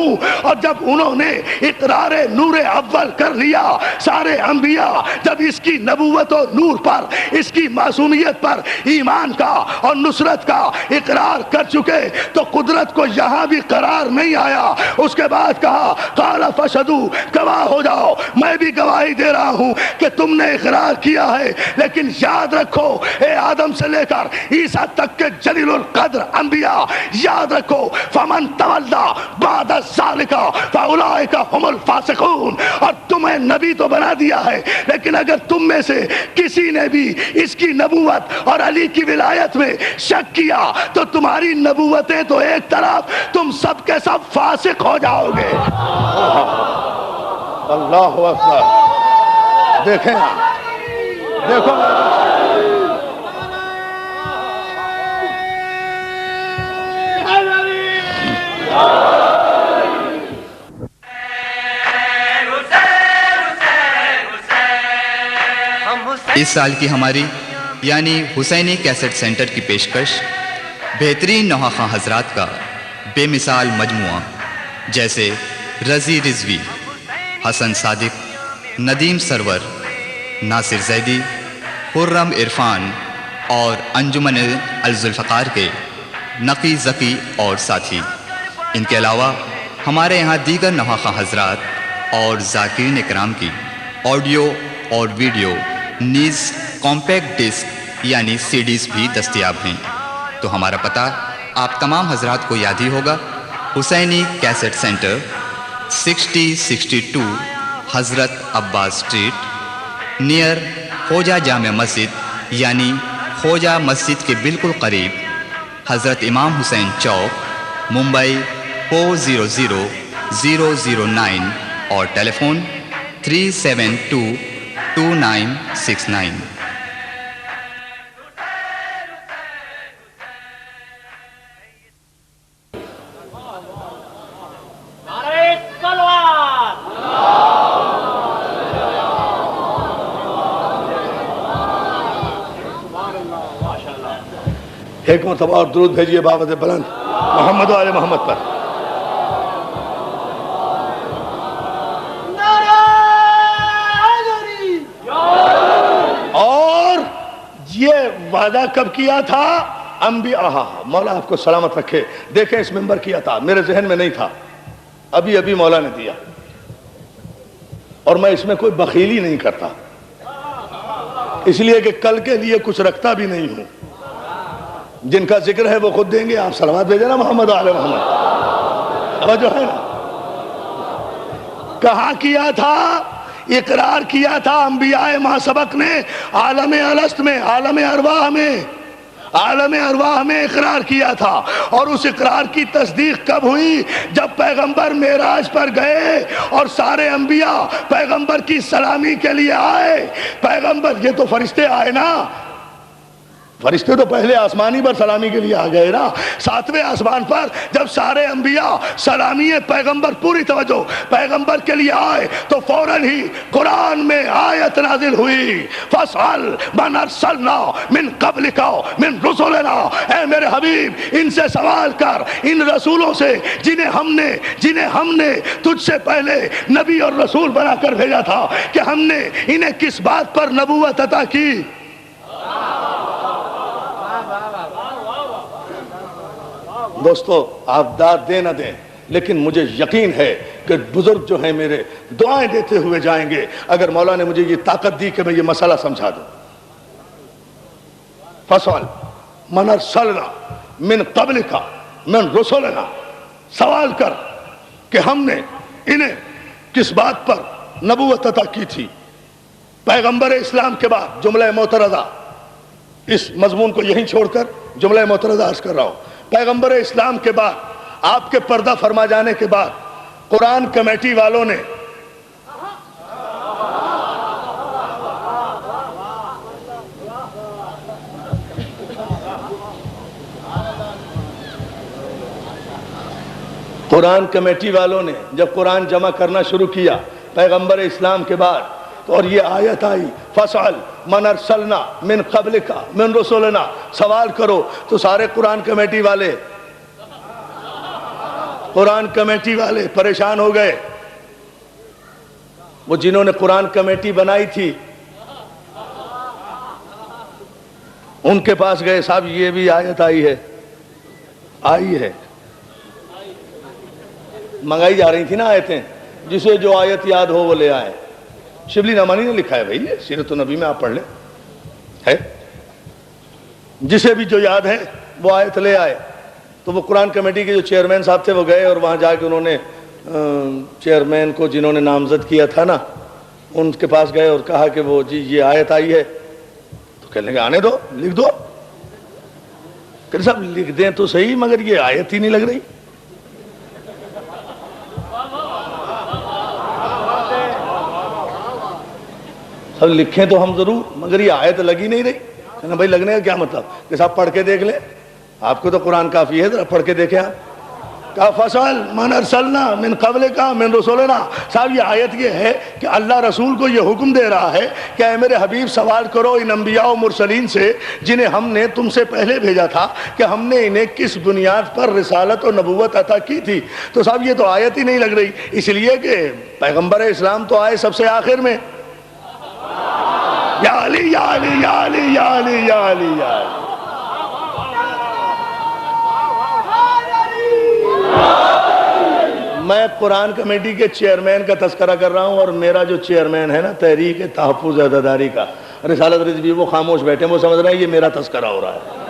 اور جب انہوں نے اقرار نور اول کر لیا, سارے انبیاء جب اس کی نبوت و نور پر, اس کی معصومیت پر ایمان کا اور نصرت کا اقرار کر چکے, تو قدرت کو یہاں بھی قرار نہیں آیا. اس کے بعد کہا قال فاشهدوا, گواہ ہو جاؤ, میں بھی گواہی دے رہا ہوں کہ تم نے اقرار کیا ہے. لیکن یاد رکھو, اے آدم سے لے کر عیسیٰ تک کے جلیل القدر انبیاء, یاد رکھو, فمن تولا بعد ذالک فاولئک هم الفاسقون. اور تمہیں نبی تو بنا دیا ہے, لیکن اگر تم میں سے کسی نے بھی اس کی نبوت اور علی کی ولایت میں شک کیا تو تمہاری نبوتیں تو ایک طرف, تم سب کے سب فاسق ہو جاؤ گے. اللہ اکبر. دیکھیں, دیکھو اس سال کی ہماری یعنی حسینی کیسٹ سینٹر کی پیشکش بہترین نوحہ حضرات کا بے مثال مجموعہ جیسے رضی رضوی، حسن صادق، ندیم سرور، ناصر زیدی، خرم عرفان اور انجمن الذوالفقار کے نقی ذکی اور ساتھی، ان کے علاوہ ہمارے یہاں دیگر نوحہ حضرات اور ذاکرین اکرام کی آڈیو اور ویڈیو نیز کمپیکٹ ڈسک یعنی CDs بھی دستیاب ہیں۔ تو ہمارا پتہ آپ تمام حضرات کو یاد ہی ہوگا، حسینی کیسٹ سینٹر 6062 حضرت عباس اسٹریٹ نیئر خوجہ جامع مسجد یعنی خوجہ مسجد کے بالکل قریب، حضرت امام حسین چوک، ممبئی 400009 اور ٹیلی فون 3722969۔ ایک مرتبہ اور درود بھیجیے بابت بلند محمد و آل محمد پر۔ اور یہ وعدہ کب کیا تھا؟ انبیاء، مولا آپ کو سلامت رکھے، دیکھیں اس منبر کیا تھا، میرے ذہن میں نہیں تھا، ابھی مولا نے دیا، اور میں اس میں کوئی بخیلی نہیں کرتا، اس لیے کہ کل کے لیے کچھ رکھتا بھی نہیں ہوں۔ جن کا ذکر ہے وہ خود دیں گے، آپ صلوات بھیجیں نا محمد آل محمد۔ اب جو ہے نا، کہاں کیا تھا؟ اقرار کیا تھا انبیاء ما سبق نے عالم الست میں، عالم ارواح میں اقرار کیا تھا، اور اس اقرار کی تصدیق کب ہوئی؟ جب پیغمبر معراج پر گئے اور سارے انبیاء پیغمبر کی سلامی کے لیے آئے۔ پیغمبر، یہ تو فرشتے آئے نا، فرشتے تو پہلے آسمانی پر سلامی کے لیے آ گئے نا، 7ویں آسمان پر جب سارے انبیاء سلامی پیغمبر، پوری توجہ، پیغمبر کے لیے آئے تو فوراً ہی قرآن میں آیت نازل ہوئی، فَاسْأَلْ مَنْ أَرْسَلْنَا مِنْ قَبْلِكَ مِنْ رُسُلِنَا، اے میرے حبیب ان سے سوال کر، ان رسولوں سے جنہیں ہم نے تجھ سے پہلے نبی اور رسول بنا کر بھیجا تھا، کہ ہم نے انہیں کس بات پر نبوت عطا کی۔ دوستو، آپ داد دیں نہ دیں، لیکن مجھے یقین ہے کہ بزرگ جو ہیں میرے دعائیں دیتے ہوئے جائیں گے، اگر مولا نے مجھے یہ طاقت دی کہ میں یہ مسئلہ سمجھا دوں۔ فَاسْأَلْ مَنْ أَرْسَلْنَا مِنْ قَبْلِكَ مِنْ رُسُلِنَا، سوال کر کہ ہم نے انہیں کس بات پر نبوت عطا کی تھی۔ پیغمبر اسلام کے بعد جملہ معترضہ، اس مضمون کو یہیں چھوڑ کر جملہ معترضہ عرض کر رہا ہوں، پیغمبر اسلام کے بعد، آپ کے پردہ فرما جانے کے بعد، قرآن کمیٹی والوں نے جب قرآن جمع کرنا شروع کیا پیغمبر اسلام کے بعد، تو اور یہ آیت آئی، فَاسْأَلْ مَنْ أَرْسَلْنَا مِنْ قَبْلِكَ مِنْ رُسُلِنَا، سوال کرو، تو سارے قرآن کمیٹی والے پریشان ہو گئے۔ وہ جنہوں نے قرآن کمیٹی بنائی تھی ان کے پاس گئے، صاحب یہ بھی آیت آئی ہے، منگائی جا رہی تھی نا آیتیں، جسے جو آیت یاد ہو وہ لے آئے۔ شبلی نعمانی نے لکھا ہے، بھائی سیرت النبی میں آپ پڑھ لیں، ہے جسے بھی جو یاد ہے وہ آیت لے آئے۔ تو وہ قرآن کمیٹی کے جو چیئرمین صاحب تھے وہ گئے، اور وہاں جا کے انہوں نے چیئرمین کو جنہوں نے نامزد کیا تھا نا، ان کے پاس گئے اور کہا کہ وہ جی یہ آیت آئی ہے۔ تو کہنے لگے آنے دو، لکھ دو۔ کہ صاحب لکھ دیں تو صحیح، مگر یہ آیت ہی نہیں لگ رہی۔ سب لکھیں تو ہم ضرور، مگر یہ آیت لگی نہیں رہی۔ کہنا بھائی لگنے کا کیا مطلب؟ کہ صاحب پڑھ کے دیکھ لیں، آپ کو تو قرآن کافی ہے، ذرا پڑھ کے دیکھیں آپ۔ کا فصل من ارسلنا من قبل کا من رسولنا. صاحب یہ آیت یہ ہے کہ اللہ رسول کو یہ حکم دے رہا ہے کہ اے میرے حبیب سوال کرو ان انبیاء و مرسلین سے جنہیں ہم نے تم سے پہلے بھیجا تھا کہ ہم نے انہیں کس بنیاد پر رسالت اور نبوت عطا کی تھی. تو صاحب یہ تو آیت ہی نہیں لگ رہی، اس لیے کہ پیغمبر اسلام تو آئے سب سے آخر میں. یا علی یا علی یا علی یا علی یا علی یا علی. میں قرآن کمیٹی کے چیئرمین کا تذکرہ کر رہا ہوں، اور میرا جو چیئرمین ہے نا تحریک تحفظ عزاداری کا رسالت رضوی، وہ خاموش بیٹھے، وہ سمجھ رہے ہیں یہ میرا تذکرہ ہو رہا ہے.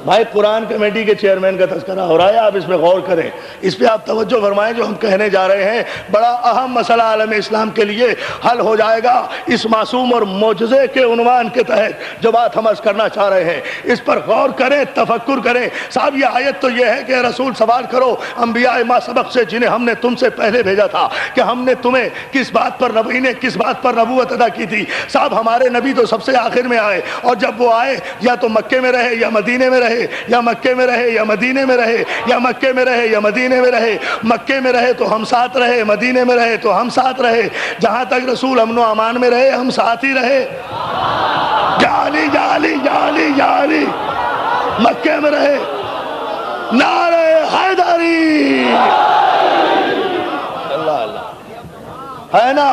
بھائی قرآن کمیٹی کے چیئرمین کا تذکرہ ہو رہا ہے، آپ اس پہ غور کریں، اس پہ آپ توجہ فرمائیں. جو ہم کہنے جا رہے ہیں بڑا اہم مسئلہ عالم اسلام کے لیے حل ہو جائے گا اس معصوم اور معجزے کے عنوان کے تحت. جو بات ہم عرض کرنا چاہ رہے ہیں اس پر غور کریں، تفکر کریں. صاحب یہ آیت تو یہ ہے کہ رسول سوال کرو انبیاء ما سبق سے جنہیں ہم نے تم سے پہلے بھیجا تھا کہ ہم نے تمہیں کس بات پر کس بات پر نبوت ادا کی تھی. صاحب ہمارے نبی تو سب سے آخر میں آئے، اور جب وہ آئے یا تو مکے میں رہے یا مدینے میں رہے، یا مکے میں رہے یا مدینے میں رہے، یا مکے میں رہے یا مدینے میں رہے. مکے میں رہے تو ہم ساتھ رہے، مدینے میں رہے تو ہم ساتھ رہے. جہاں تک رسول امن و امان میں رہے ہم ساتھ ہی رہے. یا علی یا علی یا علی یا علی. مکے میں رہے نعرہ حیدری، اللہ اللہ ہے نا.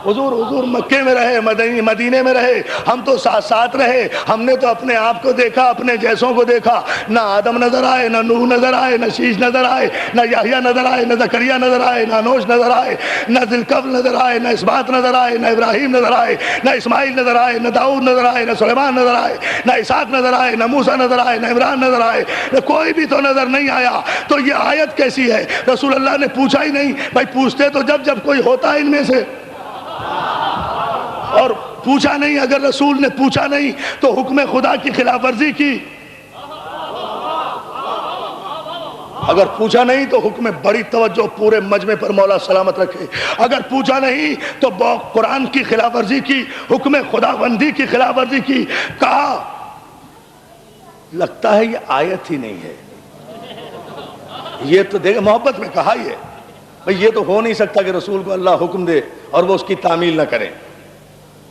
حضور مکے میں رہے، مدینے میں رہے، ہم تو ساتھ ساتھ رہے. ہم نے تو اپنے آپ کو دیکھا، اپنے جیسوں کو دیکھا. نہ آدم نظر آئے، نہ نوح نظر آئے، نہ شیش نظر آئے، نہ یحییٰ نظر آئے، نہ زکریا نظر آئے، نہ انوش نظر آئے، نہ ذوالکفل نظر آئے، نہ اسبات نظر آئے، نہ ابراہیم نظر آئے، نہ اسماعیل نظر آئے، نہ داؤد نظر آئے، نہ سلیمان نظر آئے، نہ اسحاق نظر آئے، نہ موسیٰ نظر آئے، نہ عمران نظر آئے، نہ کوئی بھی تو نظر نہیں آیا. تو یہ آیت کیسی ہے؟ رسول اللہ نے پوچھا ہی نہیں. بھائی پوچھتے تو جب کوئی ہوتا ہے ان میں سے، اور پوچھا نہیں. اگر رسول نے پوچھا نہیں تو حکم خدا کی خلاف ورزی کی. اگر پوچھا نہیں تو حکم بڑی توجہ پورے مجمع پر مولا سلامت رکھے. اگر پوچھا نہیں تو قرآن کی خلاف ورزی کی، حکم خدا بندی کی خلاف ورزی کی. کہا لگتا ہے یہ آیت ہی نہیں ہے. یہ تو دیکھ محبت میں کہا یہ بھئی یہ تو ہو نہیں سکتا کہ رسول کو اللہ حکم دے اور وہ اس کی تعمیل نہ کریں.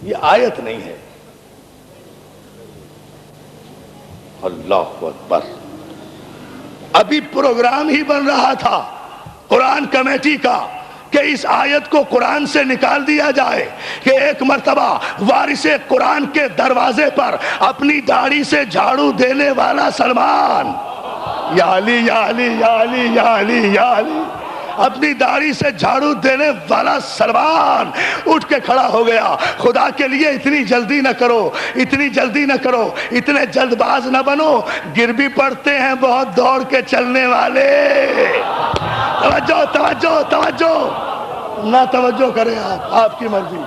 یہ آیت نہیں ہے. اللہ اکبر. ابھی پروگرام ہی بن رہا تھا قرآن کمیٹی کا کہ اس آیت کو قرآن سے نکال دیا جائے کہ ایک مرتبہ وارث قرآن کے دروازے پر اپنی داڑھی سے جھاڑو دینے والا سلمان، یا علی یا علی یا علی یا علی یا علی، اپنی داڑھی سے جھاڑو دینے والا سلمان اٹھ کے کھڑا ہو گیا. خدا کے لیے اتنی جلدی نہ کرو، اتنی جلدی نہ کرو، اتنے جلد باز نہ بنو. گر بھی پڑتے ہیں بہت دوڑ کے چلنے والے. توجہ توجہ توجہ. نہ توجہ کریں آپ کی مرضی.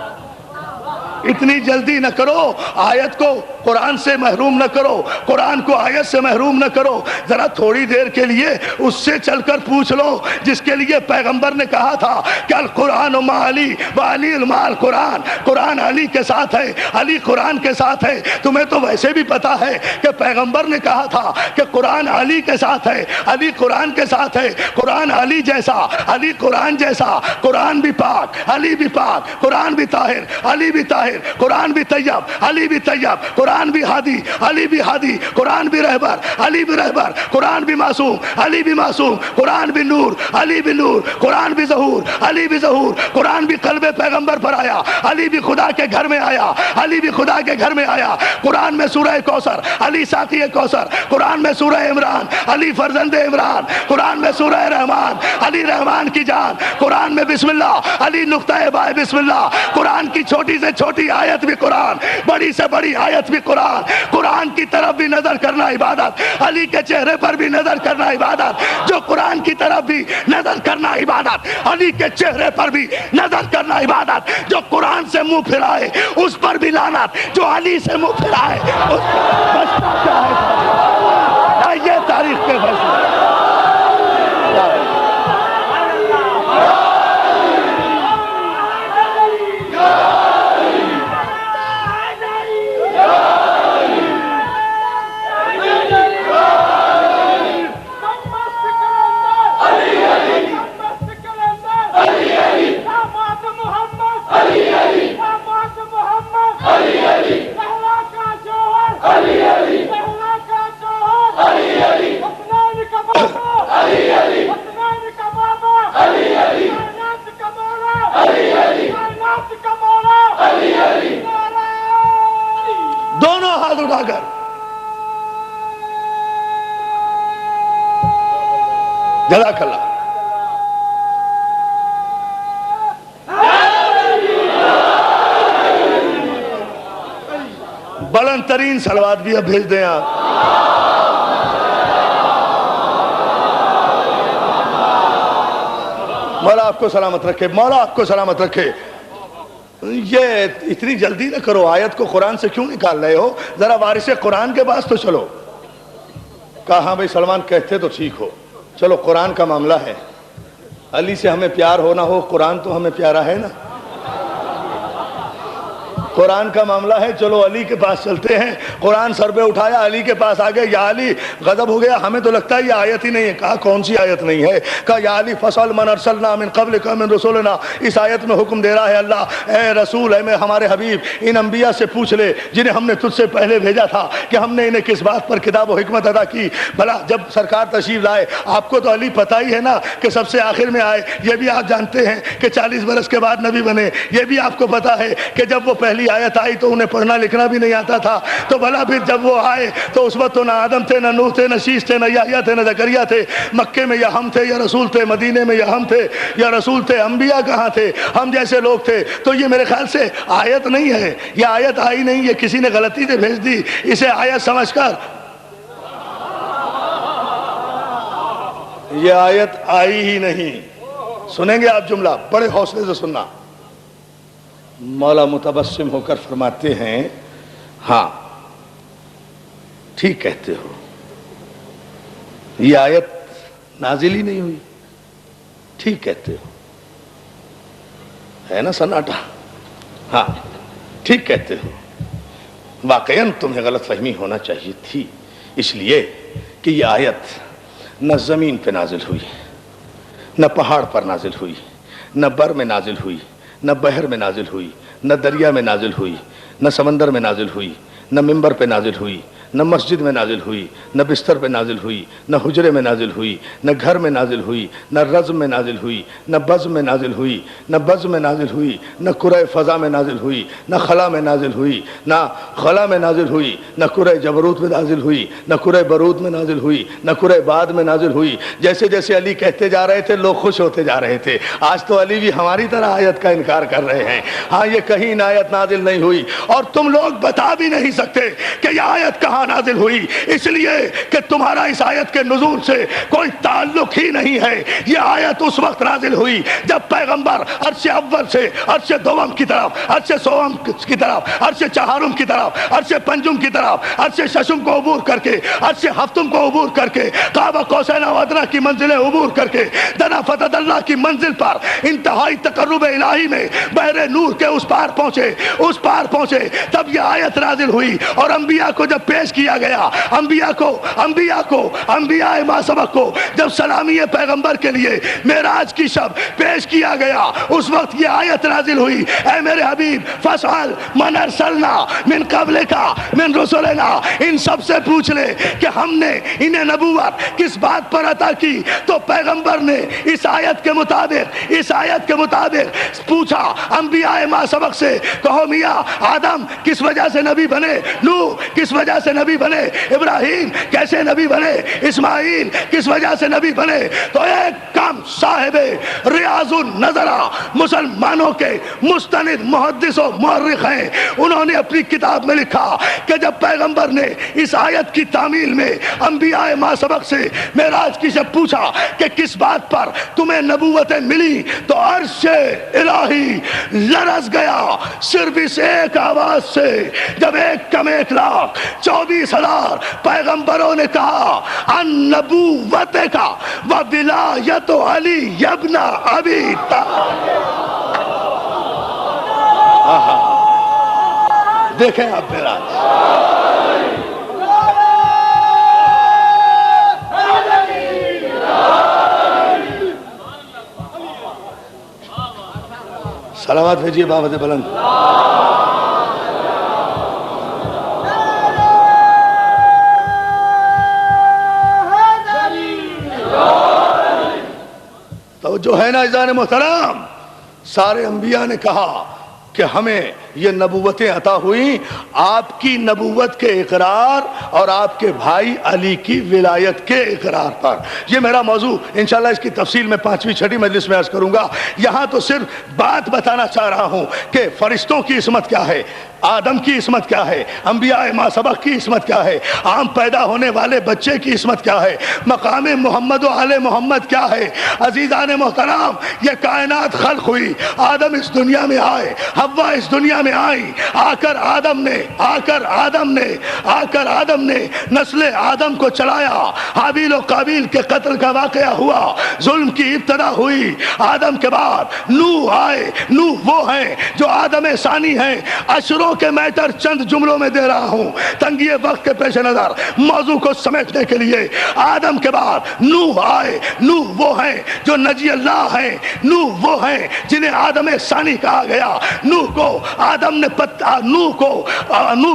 اتنی جلدی نہ کرو. آیت کو قرآن سے محروم نہ کرو، قرآن کو آیت سے محروم نہ کرو. ذرا تھوڑی دیر کے لیے اس سے چل کر پوچھ لو جس کے لیے پیغمبر نے کہا تھا کہ القرآن مع علی و علی مع القرآن. قرآن علی کے ساتھ ہے، علی قرآن کے ساتھ ہے. تمہیں تو ویسے بھی پتا ہے کہ پیغمبر نے کہا تھا کہ قرآن علی کے ساتھ ہے، علی قرآن کے ساتھ ہے. قرآن علی جیسا، علی قرآن جیسا. قرآن بھی پاک، علی بھی پاک. قرآن بھی طاہر، علی بھی طاہر. قرآن بھی طیب، علی بھی طیب. قرآن بھی ہادی، علی بھی ہادی. قرآن بھی رہبر، علی بھی رہبر. قرآن بھی معصوم، علی بھی معصوم. قرآن بھی نور، علی بھی نور. قرآن بھی ظہور، علی بھی ظہور. قرآن بھی قلب پیغمبر پر آیا، علی بھی خدا کے گھر میں آیا، علی بھی خدا کے گھر میں آیا. قرآن میں سورہ کوثر، علی ساقی کوثر. قرآن میں سورہ عمران، علی فرزند عمران. قرآن میں سورہ رحمان، علی رحمان کی جان. قرآن میں بسم اللہ، علی نقطہ بائے بسم اللہ. قرآن کی چھوٹی سے چھوٹی آیت بھی قرآن، بڑی سے بڑی آیت بھی قرآن. قرآن کی طرف بھی نظر کرنا عبادت، علی کے چہرے پر بھی نظر کرنا عبادت. جو قرآن کی طرف بھی نظر کرنا عبادت، علی کے چہرے پر بھی نظر کرنا عبادت. جو قرآن سے منہ پھرائے اس پر بھی لعنت، جو علی سے منہ پھرائے اس پر بچنا چاہے. یہ تاریخ کے فیصلے. علی جزاک اللہ. بلند ترین صلوات بھی اب بھیج دیں آپ. مولا آپ کو سلامت رکھے، مولا آپ کو سلامت رکھے. یہ اتنی جلدی نہ کرو، آیت کو قرآن سے کیوں نکال رہے ہو؟ ذرا وارث قرآن کے پاس تو چلو. کہا ہاں بھائی سلمان کہتے تو ٹھیک ہو، چلو قرآن کا معاملہ ہے، علی سے ہمیں پیار ہونا ہو، قرآن تو ہمیں پیارا ہے نا، قرآن کا معاملہ ہے، چلو علی کے پاس چلتے ہیں. قرآن سر پہ اٹھایا، علی کے پاس آگئے. یا علی، غضب ہو گیا، ہمیں تو لگتا ہے یہ آیت ہی نہیں ہے. کہا کون سی آیت نہیں ہے؟ کہا یا علی فصل من ارسلنا من قبلک من رسولنا. اس آیت میں حکم دے رہا ہے اللہ، اے رسول، اے ہمارے حبیب، ان انبیاء سے پوچھ لے جنہیں ہم نے تجھ سے پہلے بھیجا تھا کہ ہم نے انہیں کس بات پر کتاب و حکمت عطا کی. بھلا جب سرکار تشریف لائے، آپ کو تو علی پتہ ہی ہے نا کہ سب سے آخر میں آئے. یہ بھی آپ جانتے ہیں کہ 40 برس کے بعد نبی بنے. یہ بھی آپ کو پتہ ہے کہ جب وہ پہلی آیت آئی تو انہیں پڑھنا لکھنا بھی نہیں آتا تھا. تو بھلا پھر جب وہ آئے تو اس وقت تو نہ آدم تھے، نہ نوح تھے، نہ شیش تھے، نہ یحییٰ تھے، نہ زکریا تھے. مکے میں یا ہم تھے یا رسول تھے، مدینے میں یا ہم تھے یا رسول تھے. انبیاء کہاں تھے؟ ہم جیسے لوگ تھے. تو یہ میرے خیال سے آیت نہیں ہے، یہ آیت آئی نہیں، یہ کسی نے غلطی سے بھیج دی. اسے آیت سمجھ کر، یہ آیت آئی ہی نہیں. سنیں گے آپ جملہ، بڑے حوصلے سے سننا. مولا متبسم ہو کر فرماتے ہیں ہاں ٹھیک کہتے ہو، یہ آیت نازل ہی نہیں ہوئی. ٹھیک کہتے ہو، ہے نا سناٹا؟ ہاں ٹھیک کہتے ہو. واقعاً تمہیں غلط فہمی ہونا چاہیے تھی، اس لیے کہ یہ آیت نہ زمین پہ نازل ہوئی، نہ پہاڑ پر نازل ہوئی، نہ بر میں نازل ہوئی، نہ بحر میں نازل ہوئی، نہ دریا میں نازل ہوئی، نہ سمندر میں نازل ہوئی، نہ ممبر پہ نازل ہوئی، نہ مسجد میں نازل ہوئی، نہ بستر پہ نازل ہوئی، نہ حجرے میں نازل ہوئی، نہ گھر میں نازل ہوئی، نہ رزم میں نازل ہوئی، نہ بزم میں نازل ہوئی، نہ بزم میں نازل ہوئی، نہ کرۂ فضا میں نازل ہوئی، نہ خلا میں نازل ہوئی، نہ خلا میں نازل ہوئی، نہ کرۂ جبروت میں نازل ہوئی، نہ کرۂ برود میں نازل ہوئی، نہ کرۂ بعد میں نازل ہوئی. جیسے جیسے علی کہتے جا رہے تھے لوگ خوش ہوتے جا رہے تھے. آج تو علی بھی ہماری طرح آیت کا انکار کر رہے ہیں. ہاں یہ کہیں نہ آیت نازل نہیں ہوئی، اور تم لوگ بتا بھی نہیں سکتے کہ یہ آیت کہاں نازل ہوئی، اس لیے کہ تمہارا اس آیت کے نزول سے کوئی تعلق ہی نہیں ہے. یہ آیت اس وقت نازل ہوئی جب پیغمبر عرش اول سے عرش دوم کی طرف، عرش سوم کی طرف، عرش چہارم کی طرف، عرش پنجم کی طرف، عرش ششم کو عبور کر کے، عرش ہفتم کو عبور کر کے، کعبہ قوسین و ادنیٰ کی منزلیں عبور کر کے، دنا فتح اللہ کی منزل پر انتہائی تقرب الہی میں بحر نور کے اس پار پہنچے، اس پار پہنچے. تب یہ آیت نازل ہوئی، اور انبیاء کو جب پیش کیا گیا، انبیاء ما سبق کو جب سلامی پیغمبر کے لیے معراج کی شب پیش کیا گیا، اس وقت یہ آیت نازل ہوئی، اے میرے حبیب فاسأل من ارسلنا من قبلک من رسلنا. ان سب سے پوچھ لے کہ ہم نے انہیں نبوت کس بات پر عطا کی. تو پیغمبر نے اس آیت کے مطابق پوچھا انبیاء ما سبق سے. کہو میاں آدم کس وجہ سے نبی بنے، نوح کس وجہ سے نبی بنے، ابراہیم کیسے نبی بنے، اسماعیل کس وجہ سے نبی بنے. تو ایک کم صاحب ریاض النظرہ مسلمانوں کے مستند محدث و مورخ ہیں، انہوں نے اپنی کتاب میں لکھا کہ جب پیغمبر نے اس آیت کی تعمیل میں انبیاء ما سبق سے معراج کی جب پوچھا کہ کس بات پر تمہیں نبوتیں ملی، تو عرش الہی لرز گیا صرف اس ایک آواز سے، جب 1,24,000 پیغمبروں نے کہا ان نبوت کا و ولایت علی ابن ابی طالب. دیکھیں آپ معراج، صلوات بھیجیے بابت بلند. تو جو ہے نا عزیزان محترم، سارے انبیاء نے کہا کہ ہمیں یہ نبوتیں عطا ہوئی آپ کی نبوت کے اقرار اور آپ کے بھائی علی کی ولایت کے اقرار پر. یہ میرا موضوع انشاءاللہ اس کی تفصیل میں 5ویں 6ٹھی مجلس میں عرض کروں گا. یہاں تو صرف بات بتانا چاہ رہا ہوں کہ فرشتوں کی عصمت کیا ہے, آدم کی عصمت کیا ہے, انبیاء ما سبق کی عصمت کیا ہے, عام پیدا ہونے والے بچے کی عصمت کیا ہے, مقام محمد و آل محمد کیا ہے. عزیزان محترم, یہ کائنات خلق ہوئی, آدم اس دنیا میں آئے, حوا اس دنیا میں آئی, آ کر آدم نے نسل آدم کو چلایا. حابیل و قابیل کے قتل کا واقعہ ہوا, ظلم کی ابتدا ہوئی. آدم کے بعد نوح آئے. نوح وہ ہیں جو آدم ثانی ہیں. عشروں کے میٹر چند جملوں میں دے رہا ہوں تنگی وقت کے پیش نظر موضوع کو سمیٹنے کے لیے. آدم کے بعد نوح آئے. نوح وہ ہیں جو نجی اللہ ہیں. نوح وہ ہیں جنہیں آدم ثانی کہا گیا. نوح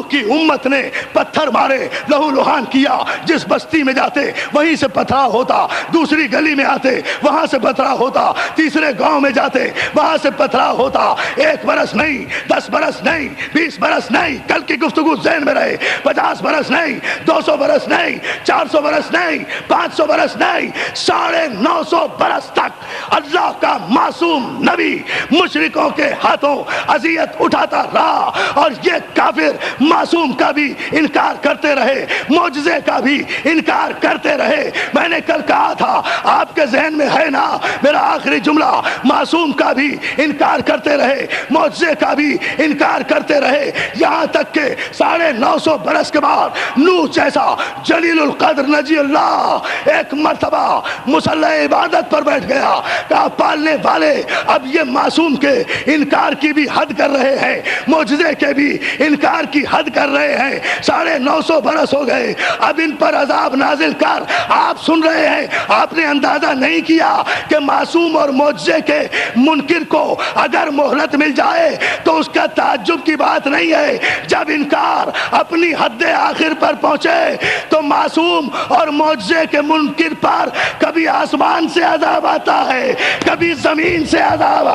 کی امت نے پتھر مارے, لہو لہان کیا. جس بستی میں جاتے وہیں سے پتھرا ہوتا, دوسری گلی میں آتے وہاں سے پتھرا ہوتا, تیسرے گاؤں میں جاتے وہاں سے پتھرا ہوتا. 1 برس نہیں, 10 برس نہیں, 20 برس نہیں, کل کی گفتگو ذہن میں رہے, 50 برس نہیں, 200 برس نہیں, 400 برس نہیں, 500 برس نہیں, 950 برس تک اللہ کا معصوم نبی مشرکوں کے ہاتھوں اذیت اٹھاتا رہا. اور یہ کافر معصوم کا بھی انکار کرتے رہے, معجزے کا بھی انکار کرتے رہے. میں نے کل کہا تھا, آپ کے ذہن میں ہے نا میرا آخری جملہ, معصوم کا بھی انکار کرتے رہے, معجزے کا بھی انکار کرتے رہے, یہاں تک کہ 950 برس کے بعد نوح جیسا جلیل القدر نجی اللہ ایک مرتبہ مصلی عبادت پر بیٹھ گیا. کہا پالنے والے اب یہ معصوم کے انکار کی بھی حد کر رہے ہیں, معجزے کے بھی انکار کی حد کر رہے ہیں. 950 برس ہو گئے, اب ان پر عذاب نازل کر. آپ سن رہے ہیں, آپ نے اندازہ نہیں کیا کہ معصوم اور معجزے کے منکر کو اگر مہلت مل جائے تو اس کا تعجب کی بات نہیں ہے. جب انکار اپنی حد آخر پر پہنچے تو معصوم اور معجزے کے منکر پر کبھی آسمان سے عذاب آتا ہے, کبھی زمین سے عذاب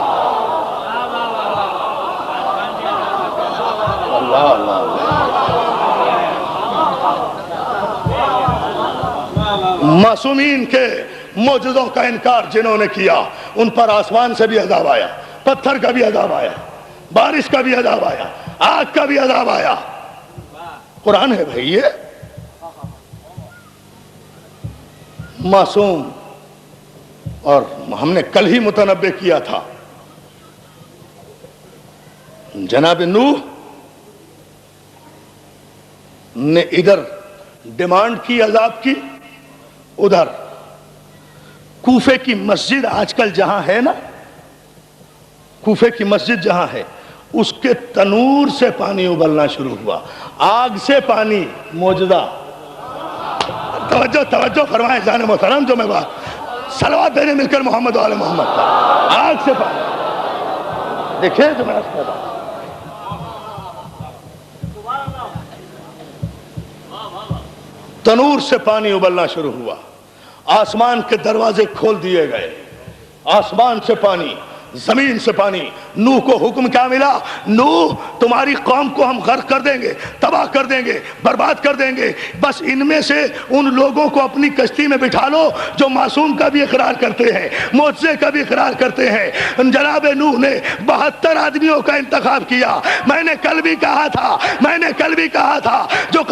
معصومین کے معجزوں کا انکار جنہوں نے کیا ان پر آسمان سے بھی عذاب آیا, پتھر کا بھی عذاب آیا, بارش کا بھی عذاب آیا, آگ کا بھی عذاب آیا. قرآن ہے بھائی. یہ معصوم, اور ہم نے کل ہی متنبع کیا تھا, جناب نوح نے ادھر ڈیمانڈ کی عذاب کی, ادھر کوفے کی مسجد آج کل جہاں ہے نا, کوفے کی مسجد جہاں ہے اس کے تنور سے پانی ابلنا شروع ہوا, آگ سے پانی. معجزہ. توجہ فرمائیں جان محترم, جو میں بات صلوات دینے مل کر محمد و آل محمد کا. آگ سے پانی دیکھیں جو میں نے کہا, تنور سے پانی ابلنا شروع ہوا, آسمان کے دروازے کھول دیے گئے, آسمان سے پانی, زمین سے پانی. نوح کو حکم کیا ملا؟ نوح تمہاری قوم کو ہم غرق کر دیں گے, تباہ کر دیں گے, برباد کر دیں گے, بس ان میں سے ان لوگوں کو اپنی کشتی میں بٹھا لو جو معصوم کا بھی اقرار کرتے ہیں, معجزے کا بھی اقرار کرتے ہیں. جناب نوح نے 72 آدمیوں کا انتخاب کیا. میں نے کل بھی کہا تھا جو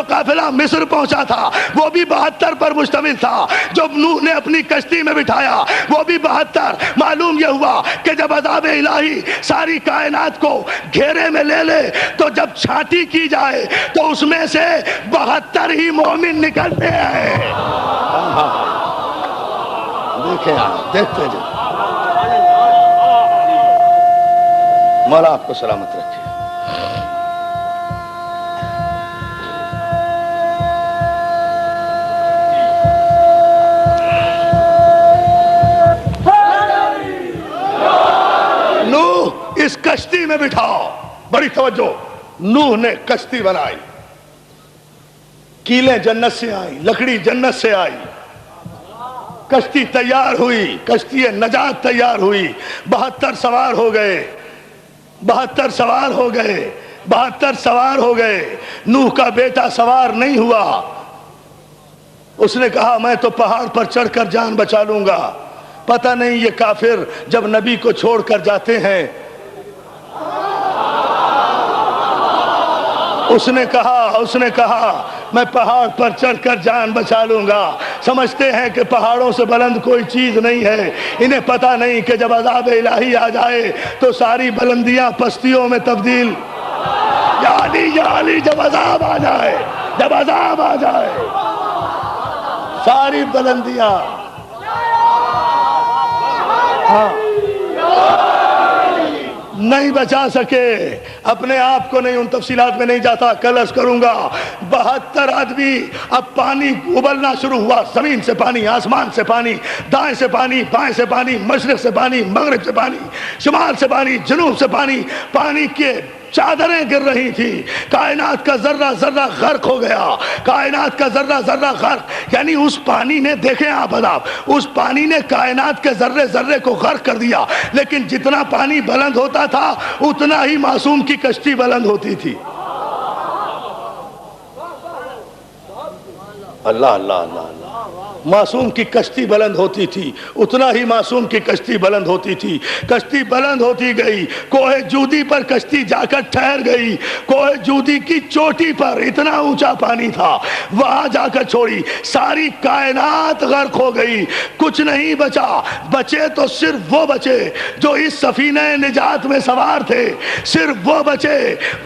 قافلہ مصر پہنچا تھا وہ بھی 72 پر مشتمل تھا. جو نوح نے اپنی کشتی میں بٹھایا وہ بھی 72. معلوم یہ ہوا کہ جب عذاب الہی ساری کائنات کو گھیرے میں لے لے تو جب چھانٹی کی جائے تو اس میں سے 72 ہی مومن نکلتے ہیں. دیکھتے جی, مولا آپ کو سلامت رکھے. اس کشتی میں بٹھاؤ. بڑی توجہ, نوح نے کشتی بنائی, کیلیں جنت سے آئی, لکڑی جنت سے آئی, کشتی تیار ہوئی, کشتی نجات تیار ہوئی, 72 سوار ہو گئے. 72 سوار ہو گئے، 72 سوار ہو گئے، نوح کا بیٹا سوار نہیں ہوا۔ اس نے کہا میں تو پہاڑ پر چڑھ کر جان بچا لوں گا۔ پتہ نہیں یہ کافر جب نبی کو چھوڑ کر جاتے ہیں، اس نے کہا میں پہاڑ پر چڑھ کر جان بچا لوں گا۔ سمجھتے ہیں کہ پہاڑوں سے بلند کوئی چیز نہیں ہے، انہیں پتہ نہیں کہ جب عذاب الہی آ جائے تو ساری بلندیاں پستیوں میں تبدیل، یعنی جب عذاب آ جائے ساری بلندیاں، ہاں نہیں بچا سکے اپنے آپ کو۔ نہیں، ان تفصیلات میں نہیں جاتا، کل عرض کروں گا۔ 72 آدمی، اب پانی ابلنا شروع ہوا، زمین سے پانی، آسمان سے پانی، دائیں سے پانی، بائیں سے پانی، مشرق سے پانی، مغرب سے پانی، شمال سے پانی، جنوب سے پانی، پانی کے چادریں گر رہی تھی۔ کائنات کا ذرہ ذرہ غرق ہو گیا، کائنات کا ذرہ ذرہ غرق، یعنی اس پانی نے، دیکھیں آپ عذاب، اس پانی نے کائنات کے ذرے ذرے کو غرق کر دیا۔ لیکن جتنا پانی بلند ہوتا تھا اتنا ہی معصوم کی کشتی بلند ہوتی تھی۔ اللہ اللہ اللہ اللہ، معصوم کی کشتی بلند ہوتی تھی، اتنا ہی معصوم کی کشتی بلند ہوتی تھی۔ کشتی بلند ہوتی گئی، کوہ جودی پر کشتی جا کر ٹھہر گئی۔ کوہ جودی کی چوٹی پر اتنا اونچا پانی تھا، وہاں جا کر چھوڑی، ساری کائنات غرق ہو گئی، کچھ نہیں بچا۔ بچے تو صرف وہ بچے جو اس سفینہ نجات میں سوار تھے، صرف وہ بچے،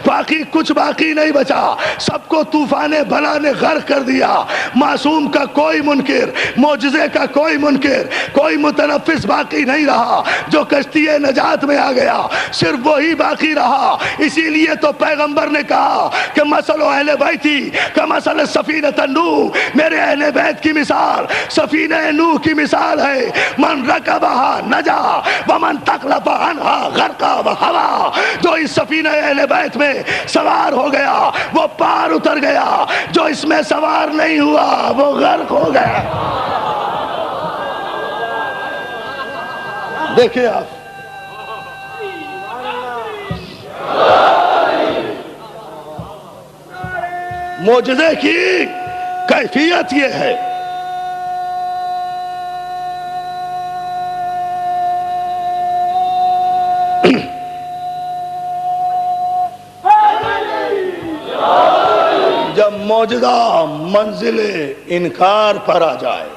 باقی کچھ باقی نہیں بچا۔ سب کو طوفان بلا نے غرق کر دیا۔ معصوم کا کوئی منکر، معجزے کا کوئی منکر، کوئی متنفس باقی نہیں رہا۔ جو کشتی نجات میں آ گیا صرف وہی باقی رہا۔ اسی لیے تو پیغمبر نے کہا کہ مثل اہل بیتی کمثل سفینۃ نوح، میرے اہل بیت کی مثال سفینہ نوح کی مثال ہے۔ من رکبہا نجا ومن تخلف عنہا غرقا وہوا، جو اس سفینہ اہل بیت میں سوار ہو گیا وہ پار اتر گیا، جو اس میں سوار نہیں ہوا وہ غرق ہو گیا۔ دیکھیں آپ، معجزے کی کیفیت یہ ہے۔ جب معجزہ منزل انکار پر آ جائے،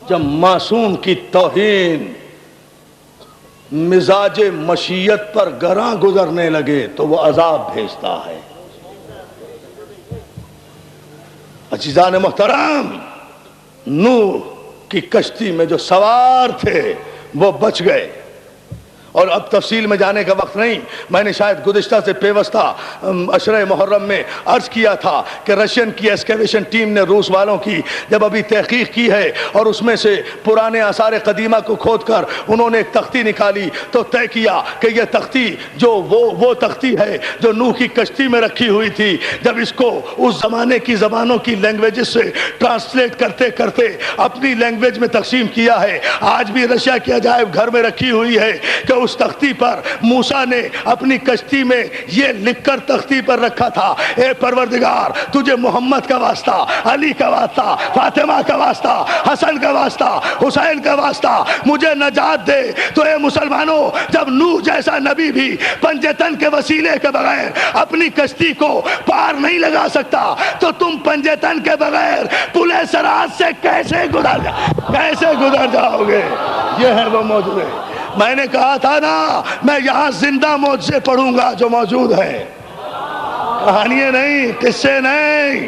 جب معصوم کی توہین مزاج مشیت پر گراں گزرنے لگے تو وہ عذاب بھیجتا ہے۔ عزیزان محترم، نوح کی کشتی میں جو سوار تھے وہ بچ گئے، اور اب تفصیل میں جانے کا وقت نہیں۔ میں نے شاید گزشتہ سے پیوستہ عشرہ محرم میں عرض کیا تھا کہ رشین کی ایکسکیویشن ٹیم نے روس والوں کی جب ابھی تحقیق کی ہے اور اس میں سے پرانے آثار قدیمہ کو کھود کر انہوں نے ایک تختی نکالی تو طے کیا کہ یہ تختی جو وہ تختی ہے جو نوح کی کشتی میں رکھی ہوئی تھی، جب اس کو اس زمانے کی زبانوں کی لینگویجز سے ٹرانسلیٹ کرتے کرتے اپنی لینگویج میں تقسیم کیا ہے۔ آج بھی رشیا کے عجائب گھر میں رکھی ہوئی ہے کہ اس تختی پر موسیٰ نے اپنی کشتی میں یہ لکھ کر تختی پر رکھا تھا، اے پروردگار تجھے محمد کا واسطہ، علی کا واسطہ، فاطمہ کا واسطہ، حسن کا واسطہ، حسین کا واسطہ مجھے نجات دے۔ تو اے مسلمانوں، جب نوح جیسا نبی بھی پنجتن کے وسیلے کے بغیر اپنی کشتی کو پار نہیں لگا سکتا تو تم پنجتن کے بغیر پلے سرات سے کیسے گزر جاؤ گے؟ یہ ہے وہ معجزے۔ میں نے کہا تھا نا، میں یہاں زندہ معجزے پڑھوں گا جو موجود ہیں، کہانیاں نہیں، قصے نہیں،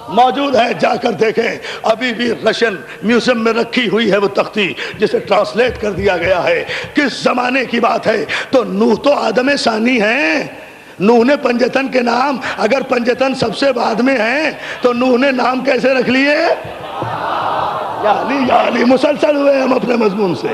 موجود ہے، جا کر دیکھیں۔ ابھی بھی رشین میوزیم میں رکھی ہوئی ہے وہ تختی جسے ٹرانسلیٹ کر دیا گیا ہے۔ کس زمانے کی بات ہے؟ تو نوح تو آدم ثانی ہیں۔ نوح نے پنجتن کے نام، اگر پنجتن سب سے بعد میں ہیں تو نوح نے نام کیسے رکھ لیے؟ یا علی مسلسل ہوئے ہم اپنے مضمون سے۔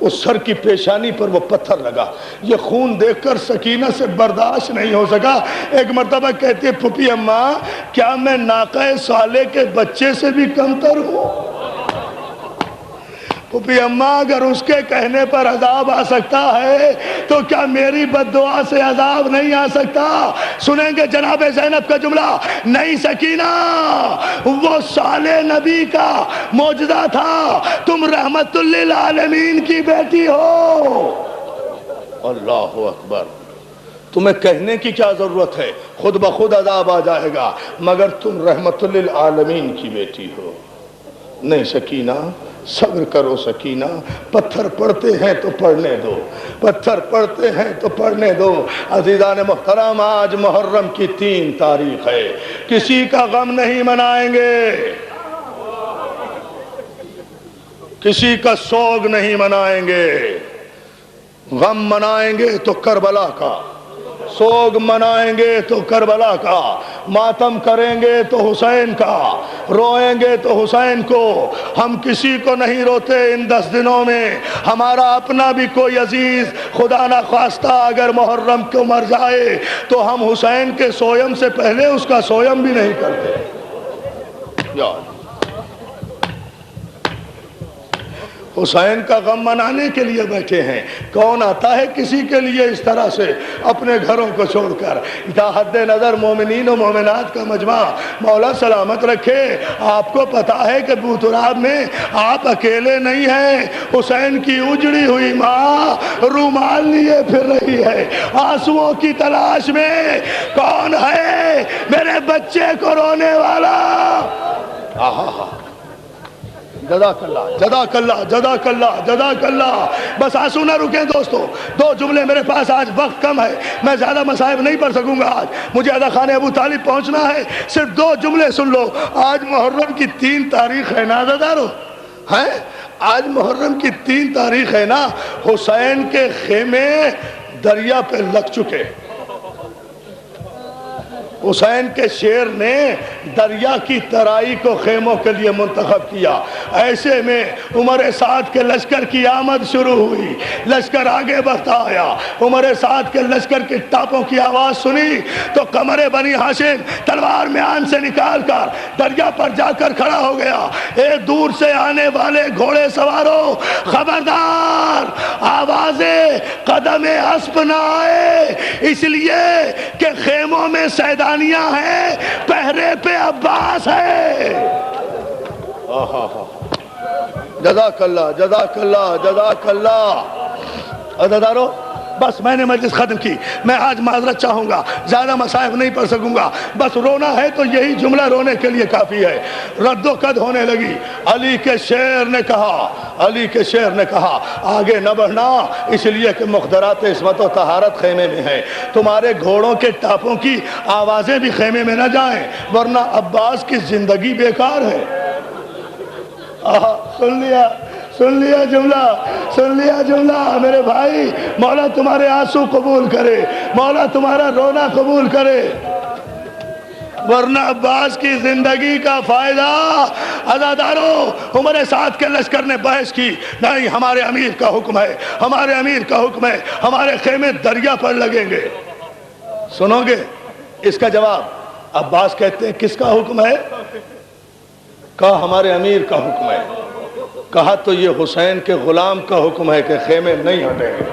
اس سر کی پیشانی پر وہ پتھر لگا. یہ خون دیکھ کر سکینہ سے برداشت نہیں ہو سکا. ایک مرتبہ کہتی ہے پھوپھی اماں کیا میں ناقہ صالح کے بچے سے بھی کمتر ہوں؟ پھوپھی اماں اگر اس کے کہنے پر عذاب آ سکتا ہے تو کیا میری بد دعا سے عذاب نہیں آ سکتا؟ سنیں گے جناب زینب کا جملہ. نہیں سکینہ، وہ صالح نبی کا معجزہ تھا، تم رحمت للعالمین کی بیٹی ہو. اللہ اکبر. تمہیں کہنے کی کیا ضرورت ہے، خود بخود عذاب آ جائے گا، مگر تم رحمت للعالمین کی بیٹی ہو. نہیں سکینہ، صبر کرو سکینہ. پتھر پڑتے ہیں تو پڑھنے دو، پتھر پڑتے ہیں تو پڑھنے دو. عزیزان محترم، آج محرم کی 3 تاریخ ہے. کسی کا غم نہیں منائیں گے، کسی کا سوگ نہیں منائیں گے. غم منائیں گے تو کربلا کا، سوگ منائیں گے تو کربلا کا، ماتم کریں گے تو حسین کا، روئیں گے تو حسین کو. ہم کسی کو نہیں روتے ان 10 دنوں میں. ہمارا اپنا بھی کوئی عزیز خدا نہ خواستہ اگر محرم کو مر جائے تو ہم حسین کے سویم سے پہلے اس کا سویم بھی نہیں کرتے. یاد حسین کا غم منانے کے لیے بیٹھے ہیں. کون آتا ہے کسی کے لیے اس طرح سے اپنے گھروں کو چھوڑ کر؟ تا حد نظر مومنین و مومنات کا مجمع مولا سلامت رکھے. آپ کو پتا ہے کہ بوتراب میں آپ اکیلے نہیں ہیں. حسین کی اجڑی ہوئی ماں رومال لیے پھر رہی ہے آنسوؤں کی تلاش میں. کون ہے میرے بچے کو رونے والا؟ جزاک اللہ، جزاک اللہ، جزاک اللہ، جزاک اللہ. بس آنسو نہ رکیں دوستو. 2 جملے میرے پاس، آج وقت کم ہے، میں زیادہ مصائب نہیں پڑھ سکوں گا. آج مجھے ادا خانہ ابو طالب پہنچنا ہے. صرف 2 جملے سن لو. آج محرم کی 3 تاریخ ہے نا عزادارو، ہیں؟ آج محرم کی 3 تاریخ ہے نا. حسین کے خیمے دریا پہ لگ چکے. حسین کے شیر نے دریا کی ترائی کو خیموں کے لیے منتخب کیا. ایسے میں عمر سعد کے لشکر کی آمد شروع ہوئی. لشکر آگے بڑھتا آیا. عمر سعد کے لشکر کی ٹاپوں کی آواز سنی تو قمر بنی ہاشم تلوار میان سے نکال کر دریا پر جا کر کھڑا ہو گیا. اے دور سے آنے والے گھوڑے سواروں، خبردار، آوازیں قدم اسب نہ آئے، اس لیے کہ خیموں میں سیدانیاں ہیں، پہرے پہ عباس ہے. جزاک اللہ، جزاک اللہ، جزاک اللہ. عزادارو بس میں نے مجلس ختم کی. میں آج معذرت چاہوں گا، زیادہ مصائب نہیں پڑھ سکوں گا. بس رونا ہے تو یہی جملہ رونے کے لیے کافی ہے. رد و قد ہونے لگی. علی کے شعر نے کہا، علی کے شعر نے کہا آگے نہ بڑھنا، اس لیے کہ مخدرات عصمت و طہارت خیمے میں ہے. تمہارے گھوڑوں کے ٹاپوں کی آوازیں بھی خیمے میں نہ جائیں ورنہ عباس کی زندگی بیکار ہے. سن لیا، سن لیا جملہ، سن لیا جملہ. میرے بھائی، مولا تمہارے آنسو قبول کرے، مولا تمہارا رونا قبول کرے، ورنہ عباس کی زندگی کا فائدہ. عزادارو، عمر سعد کے لشکر نے بحث کی. نہیں، ہمارے امیر کا حکم ہے، ہمارے امیر کا حکم ہے، ہمارے خیمے دریا پر لگیں گے. سنو گے اس کا جواب؟ عباس کہتے ہیں کس کا حکم ہے؟ کہا ہمارے امیر کا حکم ہے. کہا تو یہ حسین کے غلام کا حکم ہے کہ خیمے نہیں ہٹیں گے.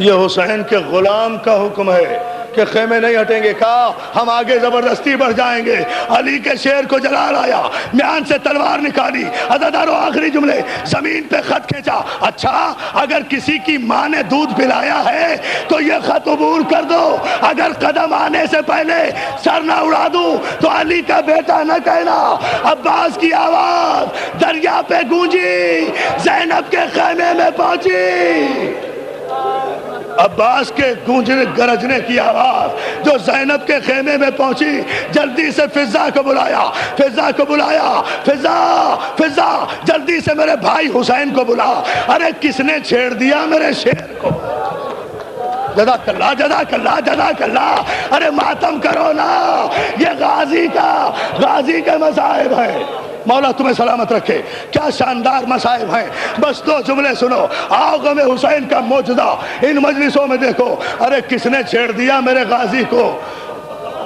یہ حسین کے غلام کا حکم ہے کہ خیمے نہیں ہٹیں گے. کہا ہم آگے زبردستی بڑھ جائیں گے. علی کے شیر کو جلال آیا، میان سے تلوار نکالی. عزادارو آخری جملے، زمین پہ خط کھینچا. اچھا، اگر کسی کی ماں نے دودھ پلایا ہے تو یہ خط عبور کر دو. اگر قدم آنے سے پہلے سر نہ اڑا دوں تو علی کا بیٹا نہ کہنا. عباس کی آواز دریا پہ گونجی، زینب کے خیمے میں پہنچی. عباس کے گونجنے گرجنے کی آواز جو زینب کے خیمے میں پہنچی. جلدی سے فضا کو بلایا، فضا کو بلایا. فضا، فضا، جلدی سے میرے بھائی حسین کو بلا. ارے کس نے چھیڑ دیا میرے شیر کو؟ جزاک اللہ، جزاک اللہ، جزاک اللہ. ارے ماتم کرو نا، یہ غازی غازی کے مصائب ہیں. مولا تمہیں سلامت رکھے. کیا شاندار مصائب ہیں. بس دو جملے سنو. آؤ غم حسین کا معجزہ ان مجلسوں میں دیکھو. ارے کس نے چھیڑ دیا میرے غازی کو.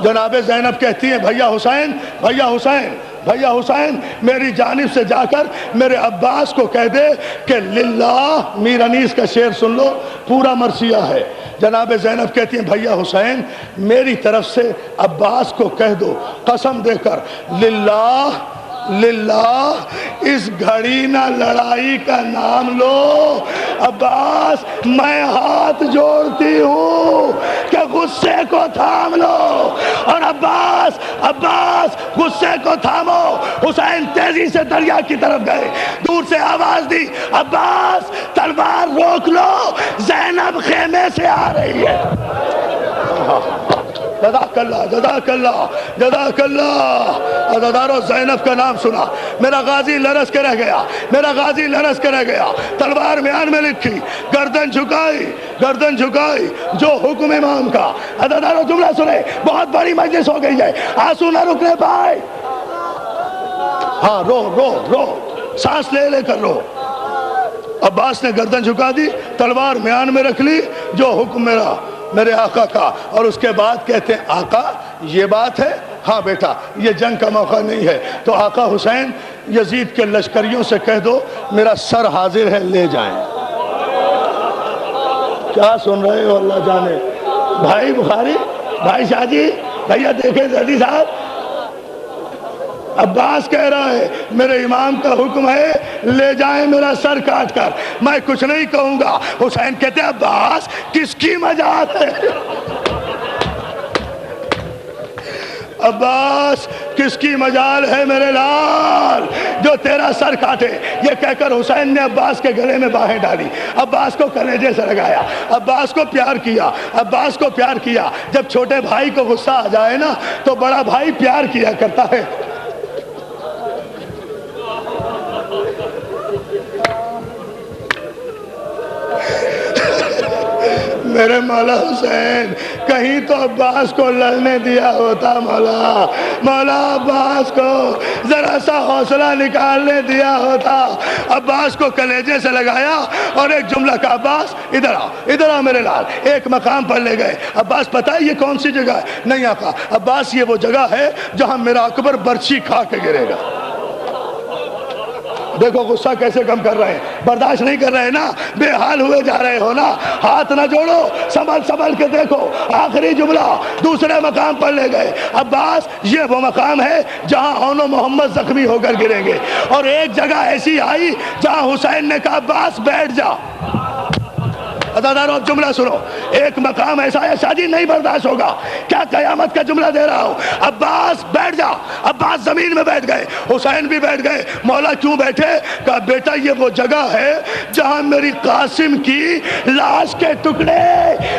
جناب زینب کہتی ہیں بھیا حسین، بھیا حسین، بھیا حسین، میری جانب سے جا کر میرے عباس کو کہہ دے کہ للہ. میر انیس کا شعر سن لو، پورا مرثیہ ہے. جناب زینب کہتی ہیں بھیا حسین میری طرف سے عباس کو کہہ دو قسم دے کر، للہ للہ اس گھڑی نہ لڑائی کا نام لو. عباس میں ہاتھ جوڑتی ہوں کہ غصے کو تھام لو. اور عباس عباس غصے کو تھامو. حسین تیزی سے دریا کی طرف گئے. دور سے آواز دی عباس تلوار روک لو، زینب خیمے سے آ رہی ہے. جزاک اللہ جزاک اللہ جزاک اللہ. عزادارو زینب کا نام سنا. میرا غازی لرز کے رہ گیا، میرا غازی لرز کے رہ گیا. تلوار میان میں لکھی، گردن جھکائی، گردن جھکائی جو حکم امام کا. عزادارو جملہ سنے، بہت بڑی مجلس ہو گئی ہے، آنسو نہ رکنے پائے. ہاں رو رو رو، سانس لے لے کر رو. عباس نے گردن جھکا دی، تلوار میان میں رکھ لی، جو حکم میرے آقا کا. اور اس کے بعد کہتے ہیں آقا یہ بات ہے؟ ہاں بیٹا یہ جنگ کا موقع نہیں ہے. تو آقا حسین یزید کے لشکریوں سے کہہ دو میرا سر حاضر ہے، لے جائیں. کیا سن رہے ہو اللہ جانے. بھائی بخاری، بھائی شاہ جی، بھیا دیکھیں زیدی صاحب، عباس کہہ رہا ہے میرے امام کا حکم ہے لے جائیں میرا سر کاٹ کر، میں کچھ نہیں کہوں گا. حسین کہتے ہیں عباس کس کی مجال ہے، عباس کس کی مجال ہے میرے لال جو تیرا سر کاٹے. یہ کہہ کر حسین نے عباس کے گلے میں باہیں ڈالی، عباس کو کلیجے سے لگایا، عباس کو پیار کیا، عباس کو پیار کیا. جب چھوٹے بھائی کو غصہ آ جائے نا تو بڑا بھائی پیار کیا کرتا ہے. میرے مولا حسین کہیں تو عباس کو لڑنے دیا ہوتا. مولا مولا عباس کو ذرا سا حوصلہ نکالنے دیا ہوتا. عباس کو کلیجے سے لگایا اور ایک جملہ کا عباس ادھر آ، ادھر آ میرے لال. ایک مقام پر لے گئے. عباس پتہ ہے یہ کون سی جگہ ہے؟ نہیں آقا. عباس یہ وہ جگہ ہے جہاں میرا اکبر برچھی کھا کے گرے گا. دیکھو غصہ کیسے کم کر رہے ہیں، برداشت نہیں کر رہے نا، بے حال ہوئے جا رہے ہو نا. ہاتھ نہ جوڑو، سنبھل سنبھل کے دیکھو. آخری جملہ دوسرے مقام پر لے گئے. عباس یہ وہ مقام ہے جہاں اون و محمد زخمی ہو کر گریں گے. اور ایک جگہ ایسی آئی جہاں حسین نے کہا عباس بیٹھ جا. عزادارو اب جملہ سنو. ایک مقام ایسا ہے شاہ جی نہیں برداشت ہوگا، کیا قیامت کا جملہ دے رہا ہوں. عباس بیٹھ جا. عباس زمین میں بیٹھ گئے، حسین بھی بیٹھ گئے. مولا کیوں بیٹھے؟ کہا بیٹا یہ وہ جگہ ہے جہاں میری قاسم کی لاش کے ٹکڑے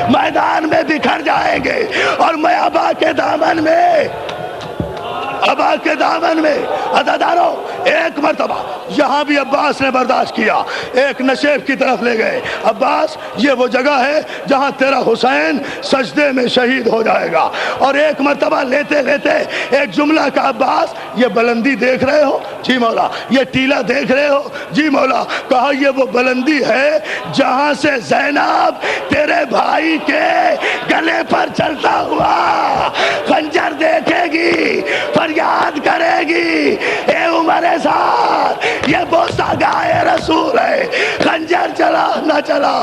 میدان میں بکھر جائیں گے اور میں ابا کے دامن میں، ابا کے دامن میں. عزادارو ایک مرتبہ یہاں بھی عباس نے برداشت کیا. ایک نشیب کی طرف لے گئے. عباس یہ وہ جگہ ہے جہاں تیرا حسین سجدے میں شہید ہو جائے گا. اور ایک مرتبہ لیتے لیتے ایک جملہ کا عباس یہ بلندی دیکھ رہے ہو؟ جی مولا. یہ ٹیلا دیکھ رہے ہو؟ جی مولا. کہا یہ وہ بلندی ہے جہاں سے زینب تیرے بھائی کے گلے پر چلتا ہوا خنجر دیکھے گی، فریاد کرے گی اے عمر سعد یہ بوسہ گائے رسول ہے، خنجر چلا نہ چلا.